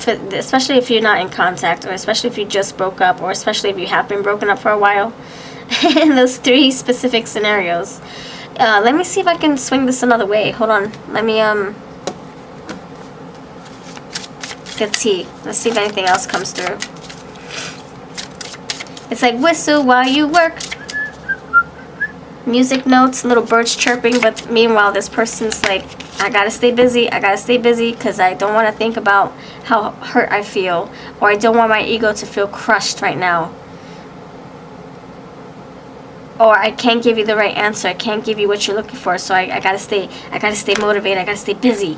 Especially if you're not in contact, or especially if you just broke up, or especially if you have been broken up for a while. In those 3 specific scenarios. Let me see if I can swing this another way. Hold on. Let me get tea. Let's see if anything else comes through. It's like whistle while you work. Music notes, little birds chirping, but meanwhile this person's like, I gotta stay busy, because I don't want to think about how hurt I feel, or I don't want my ego to feel crushed right now, or I can't give you the right answer, I can't give you what you're looking for, so I gotta stay motivated, I gotta stay busy.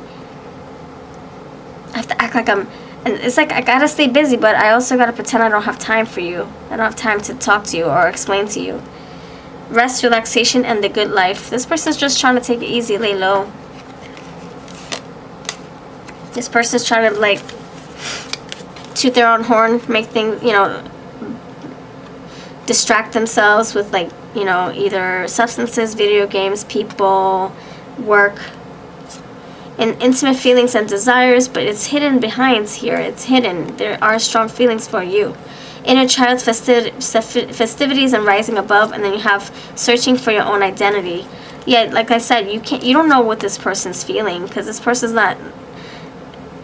I have to act like and it's like I gotta stay busy, but I also gotta pretend I don't have time for you. I don't have time to talk to you or explain to you. Rest, relaxation, and the good life. This person's just trying to take it easy, lay low. This person's trying to, like, toot their own horn, make things, you know, distract themselves with, like, you know, either substances, video games, people, work, and intimate feelings and desires, but it's hidden behind here. It's hidden. There are strong feelings for you. Inner child festivities and rising above, and then you have searching for your own identity. Yeah, like I said, you don't know what this person's feeling, because this person's not,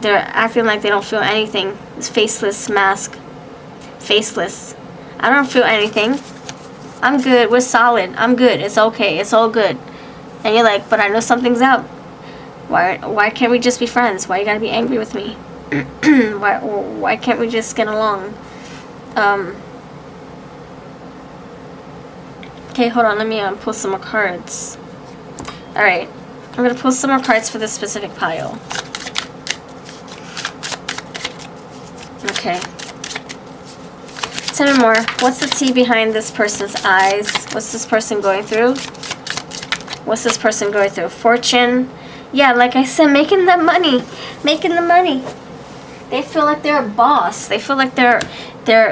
they're acting like they don't feel anything. It's faceless mask. Faceless. I don't feel anything. I'm good. We're solid. I'm good. It's okay. It's all good. And you're like, but I know something's up. Why can't we just be friends? Why you gotta be angry with me? why can't we just get along? Okay, hold on. Let me pull some more cards. Alright. I'm going to pull some more cards for this specific pile. Okay. Tell me more. What's the tea behind this person's eyes? What's this person going through? What's this person going through? Fortune. Yeah, like I said, making the money. Making the money. They feel like they're a boss. They feel like they're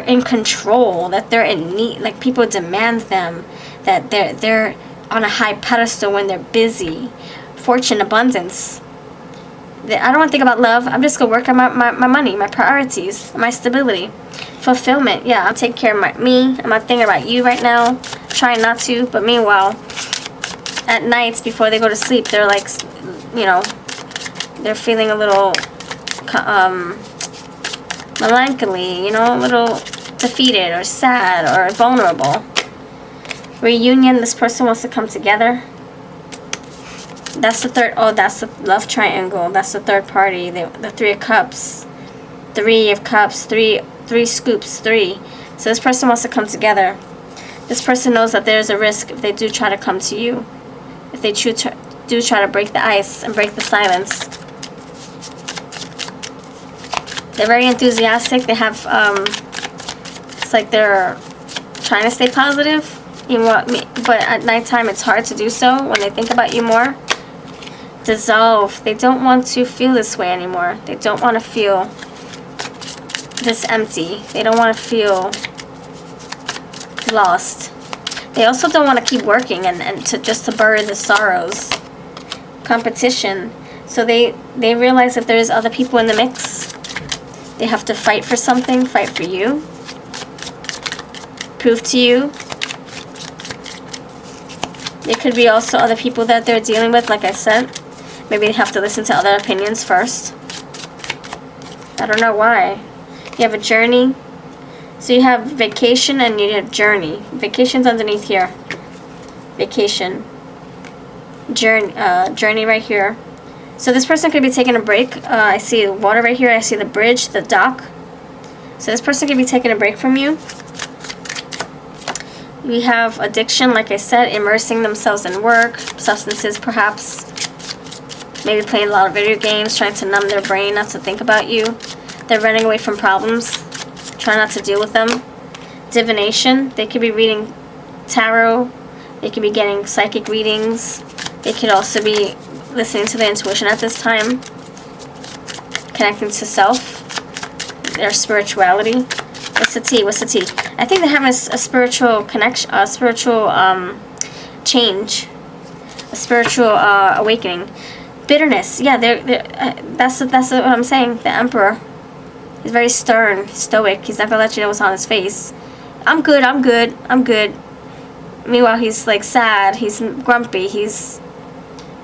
in control, that they're in need, like people demand them, that they're on a high pedestal when they're busy. Fortune, abundance. I don't want to think about love. I'm just going to work on my money, my priorities, my stability. Fulfillment. Yeah, I'll take care of me. I'm not thinking about you right now. Trying not to, but meanwhile, at nights before they go to sleep, they're like, you know, they're feeling a little melancholy, you know, a little defeated or sad or vulnerable. Reunion, this person wants to come together. That's the third, oh, that's the love triangle. That's the third party, the Three of Cups. Three of Cups, three scoops, three. So this person wants to come together. This person knows that there's a risk if they do try to come to you. If they do try to break the ice and break the silence. They're very enthusiastic. They have, it's like they're trying to stay positive. You want me, but at nighttime it's hard to do so when they think about you more. Dissolve. They don't want to feel this way anymore. They don't want to feel this empty. They don't want to feel lost. They also don't want to keep working and to bury the sorrows. Competition. So they realize that there's other people in the mix. They have to fight for something, fight for you, prove to you. It could be also other people that they're dealing with, like I said. Maybe they have to listen to other opinions first. I don't know why. You have a journey. So you have vacation and you have journey. Vacation's underneath here. Vacation. Journey right here. So this person could be taking a break. I see water right here. I see the bridge, the dock. So this person could be taking a break from you. We have addiction, like I said, immersing themselves in work, substances perhaps. Maybe playing a lot of video games, trying to numb their brain, not to think about you. They're running away from problems, trying not to deal with them. Divination, they could be reading tarot. They could be getting psychic readings. They could also be listening to their intuition at this time, connecting to self, their spirituality. What's the tea? What's the tea? I think they're having a spiritual connection, a spiritual change, a spiritual awakening. Bitterness. Yeah, that's what I'm saying. The Emperor. He's very stern, stoic. He's not gonna let you know what's on his face. I'm good. I'm good. I'm good. Meanwhile, he's like sad. He's grumpy. He's,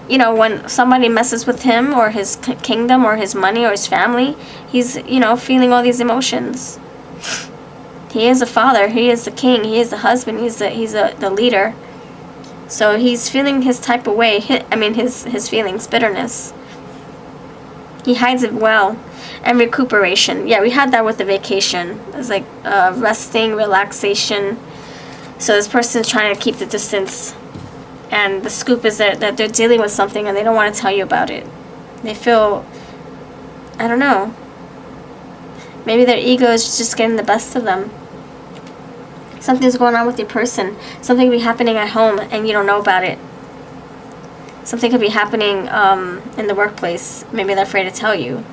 you know, when somebody messes with him or his kingdom or his money or his family, he's, you know, feeling all these emotions. He is a father. He is the king. He is the husband. He's the leader. So he's feeling his type of way. His feelings, bitterness. He hides it well. And recuperation. Yeah, we had that with the vacation. It's like resting, relaxation. So this person's trying to keep the distance. And the scoop is that they're dealing with something and they don't want to tell you about it. They feel, I don't know. Maybe their ego is just getting the best of them. Something's going on with your person. Something could be happening at home and you don't know about it. Something could be happening in the workplace. Maybe they're afraid to tell you.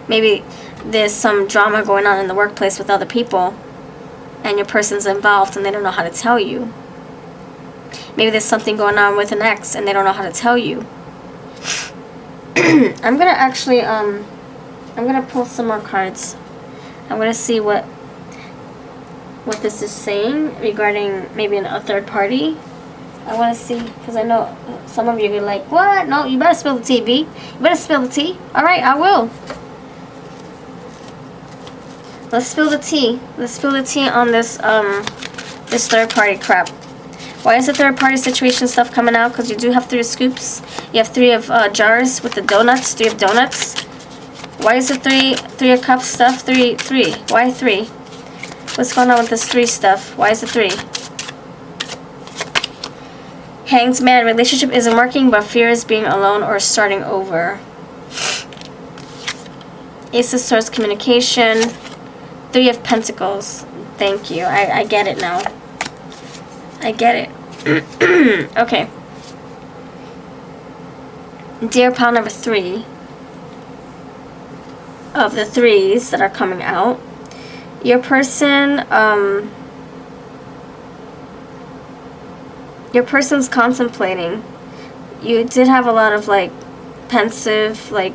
Maybe there's some drama going on in the workplace with other people, and your person's involved and they don't know how to tell you. Maybe there's something going on with an ex and they don't know how to tell you. I'm gonna actually, I'm gonna pull some more cards. I'm gonna see what this is saying regarding maybe a third party. I want to see, because I know some of you are like, what? No, you better spill the tea, B. You better spill the tea. Alright, I will. Let's spill the tea. Let's spill the tea on this, this third party crap. Why is the third party situation stuff coming out? Because you do have 3 scoops. You have 3 of jars with the donuts. 3 of donuts. Why is the 3 of cups stuff? 3. Why 3? What's going on with this 3 stuff? Why is it 3? Hanged Man. Relationship isn't working, but fears being alone or starting over. Ace of Swords. Communication. 3 of Pentacles. Thank you. I get it now. I get it. Okay. Dear pile number 3 of the 3s that are coming out. Your person, your person's contemplating. You did have a lot of like pensive, like,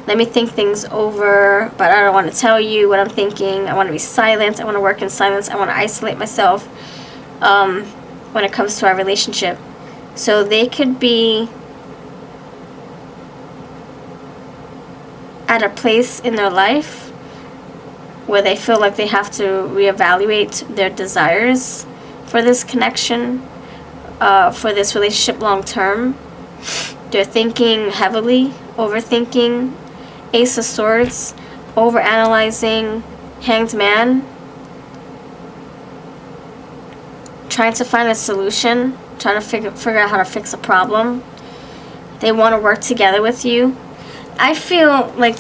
let me think things over, but I don't want to tell you what I'm thinking. I want to be silent. I want to work in silence. I want to isolate myself when it comes to our relationship. So they could be at a place in their life where they feel like they have to reevaluate their desires for this connection, for this relationship long term. They're thinking heavily, overthinking. Ace of Swords, overanalyzing. Hanged Man, trying to find a solution, trying to figure out how to fix a problem. They want to work together with you. I feel like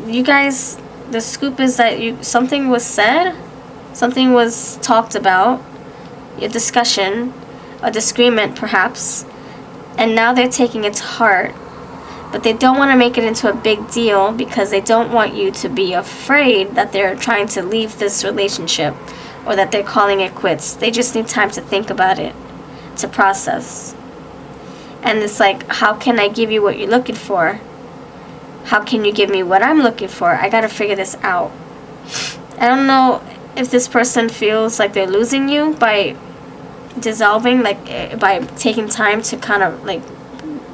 you guys, the scoop is that something was said, something was talked about, a discussion, a disagreement perhaps, and now they're taking it to heart. But they don't want to make it into a big deal because they don't want you to be afraid that they're trying to leave this relationship or that they're calling it quits. They just need time to think about it, to process. And it's like, how can I give you what you're looking for? How can you give me what I'm looking for? I gotta figure this out. I don't know if this person feels like they're losing you by dissolving, like by taking time to kind of like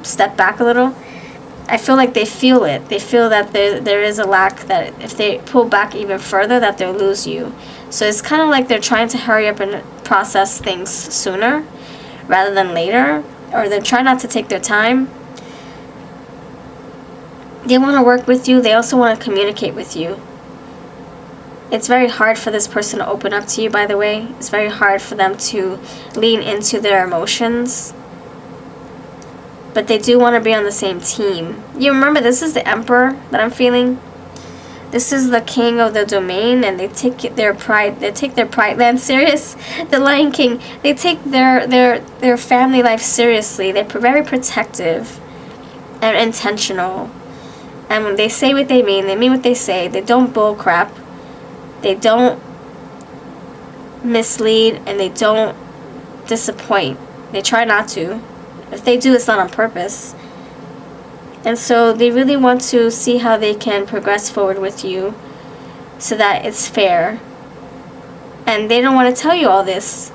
step back a little. I feel like they feel it. They feel that there is a lack, that if they pull back even further, that they'll lose you. So it's kind of like they're trying to hurry up and process things sooner rather than later, or they're trying not to take their time. They want to work with you. They also want to communicate with you. It's very hard for this person to open up to you, by the way. It's very hard for them to lean into their emotions. But they do want to be on the same team. You remember, this is the Emperor that I'm feeling. This is the king of the domain, and they take their pride. They take their pride land serious. The Lion King. They take their family life seriously. They're very protective and intentional. And when they say what they mean what they say. They don't bull crap. They don't mislead, and they don't disappoint. They try not to. If they do, it's not on purpose. And so they really want to see how they can progress forward with you so that it's fair. And they don't want to tell you all this.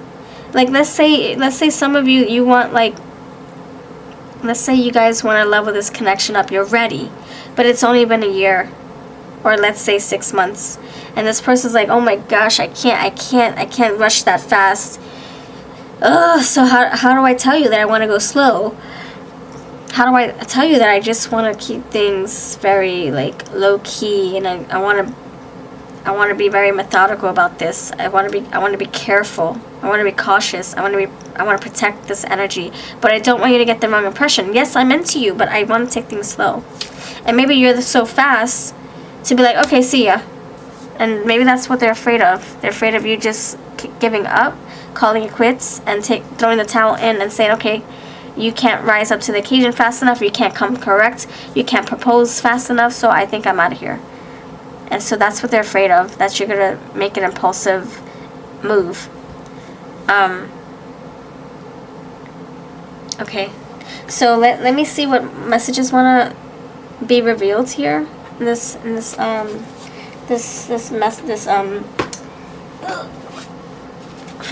Like, let's say some of you want, like, let's say you guys want to level this connection up. You're ready. But it's only been a year. Or let's say 6 months. And this person's like, oh my gosh, I can't rush that fast. Ugh, so how do I tell you that I want to go slow? How do I tell you that I just want to keep things very, like, low key, and I want to be very methodical about this. I want to be careful. I want to be cautious. I want to protect this energy. But I don't want you to get the wrong impression. Yes, I'm into you, but I want to take things slow. And maybe you're so fast to be like, okay, see ya. And maybe that's what they're afraid of. They're afraid of you just giving up, calling it quits, and throwing the towel in and saying, okay, you can't rise up to the occasion fast enough, you can't come correct, you can't propose fast enough, so I think I'm out of here. And so that's what they're afraid of, that you're going to make an impulsive move. Okay. So let me see what messages want to be revealed here. For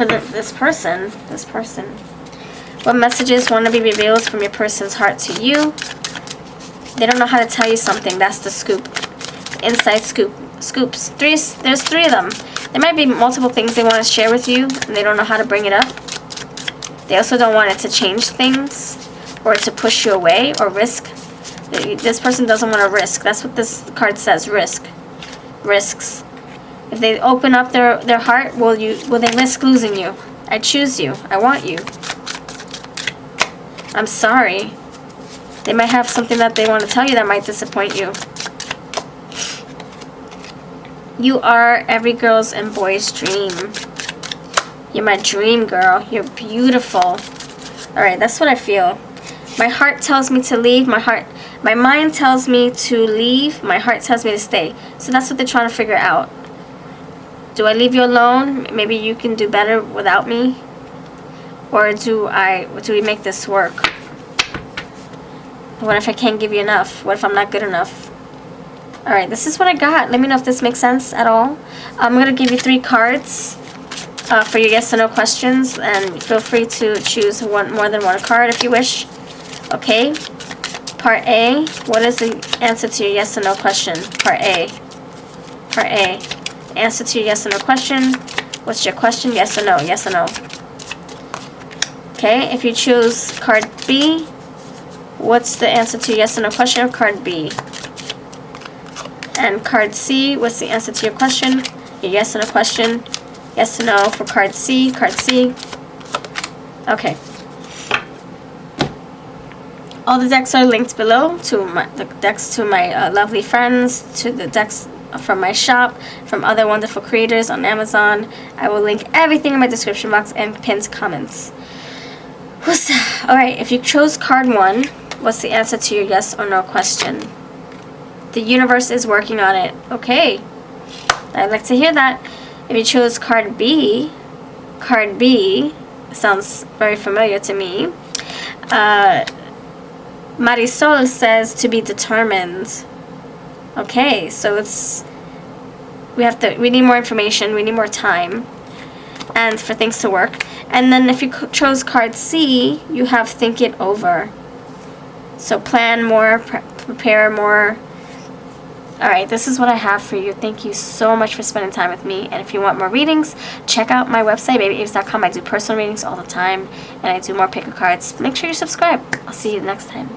this person. What messages want to be revealed from your person's heart to you? They don't know how to tell you something. That's the scoop. Inside scoops. There's 3 of them. There might be multiple things they want to share with you, and they don't know how to bring it up. They also don't want it to change things, or to push you away, or risk. This person doesn't want to risk. That's what this card says. Risk. Risks. If they open up their heart, will they risk losing you? I choose you. I want you. I'm sorry. They might have something that they want to tell you that might disappoint you. You are every girl's and boy's dream. You're my dream girl. You're beautiful. Alright, that's what I feel. My heart tells me to leave. My mind tells me to leave. My heart tells me to stay. So that's what they're trying to figure out. Do I leave you alone? Maybe you can do better without me? Or do we make this work? What if I can't give you enough? What if I'm not good enough? Alright, this is what I got. Let me know if this makes sense at all. I'm going to give you 3 cards for your yes or no questions. And feel free to choose more than one card if you wish. Okay? Part A. What is the answer to your yes or no question? Part A. Part A. Answer to your yes or no question. What's your question? Yes or no? Yes or no? Okay, if you choose card B, what's the answer to your yes or no question of card B? And card C, what's the answer to your question? Your yes or no question. Yes or no for card C. Card C. Okay. All the decks are linked below to the decks to my lovely friends, to the decks from my shop, from other wonderful creators on Amazon. I will link everything in my description box and pinned comments. Alright, if you chose card 1, what's the answer to your yes or no question? The universe is working on it. Okay. I'd like to hear that. If you chose card B sounds very familiar to me. Marisol says to be determined. Okay, so we need more information, we need more time, and for things to work. And then if you chose card C, you have think it over. So plan more, prepare more. Alright, this is what I have for you. Thank you so much for spending time with me. And if you want more readings, check out my website, babyaves.com. I do personal readings all the time, and I do more pick-a-cards. Make sure you subscribe. I'll see you next time.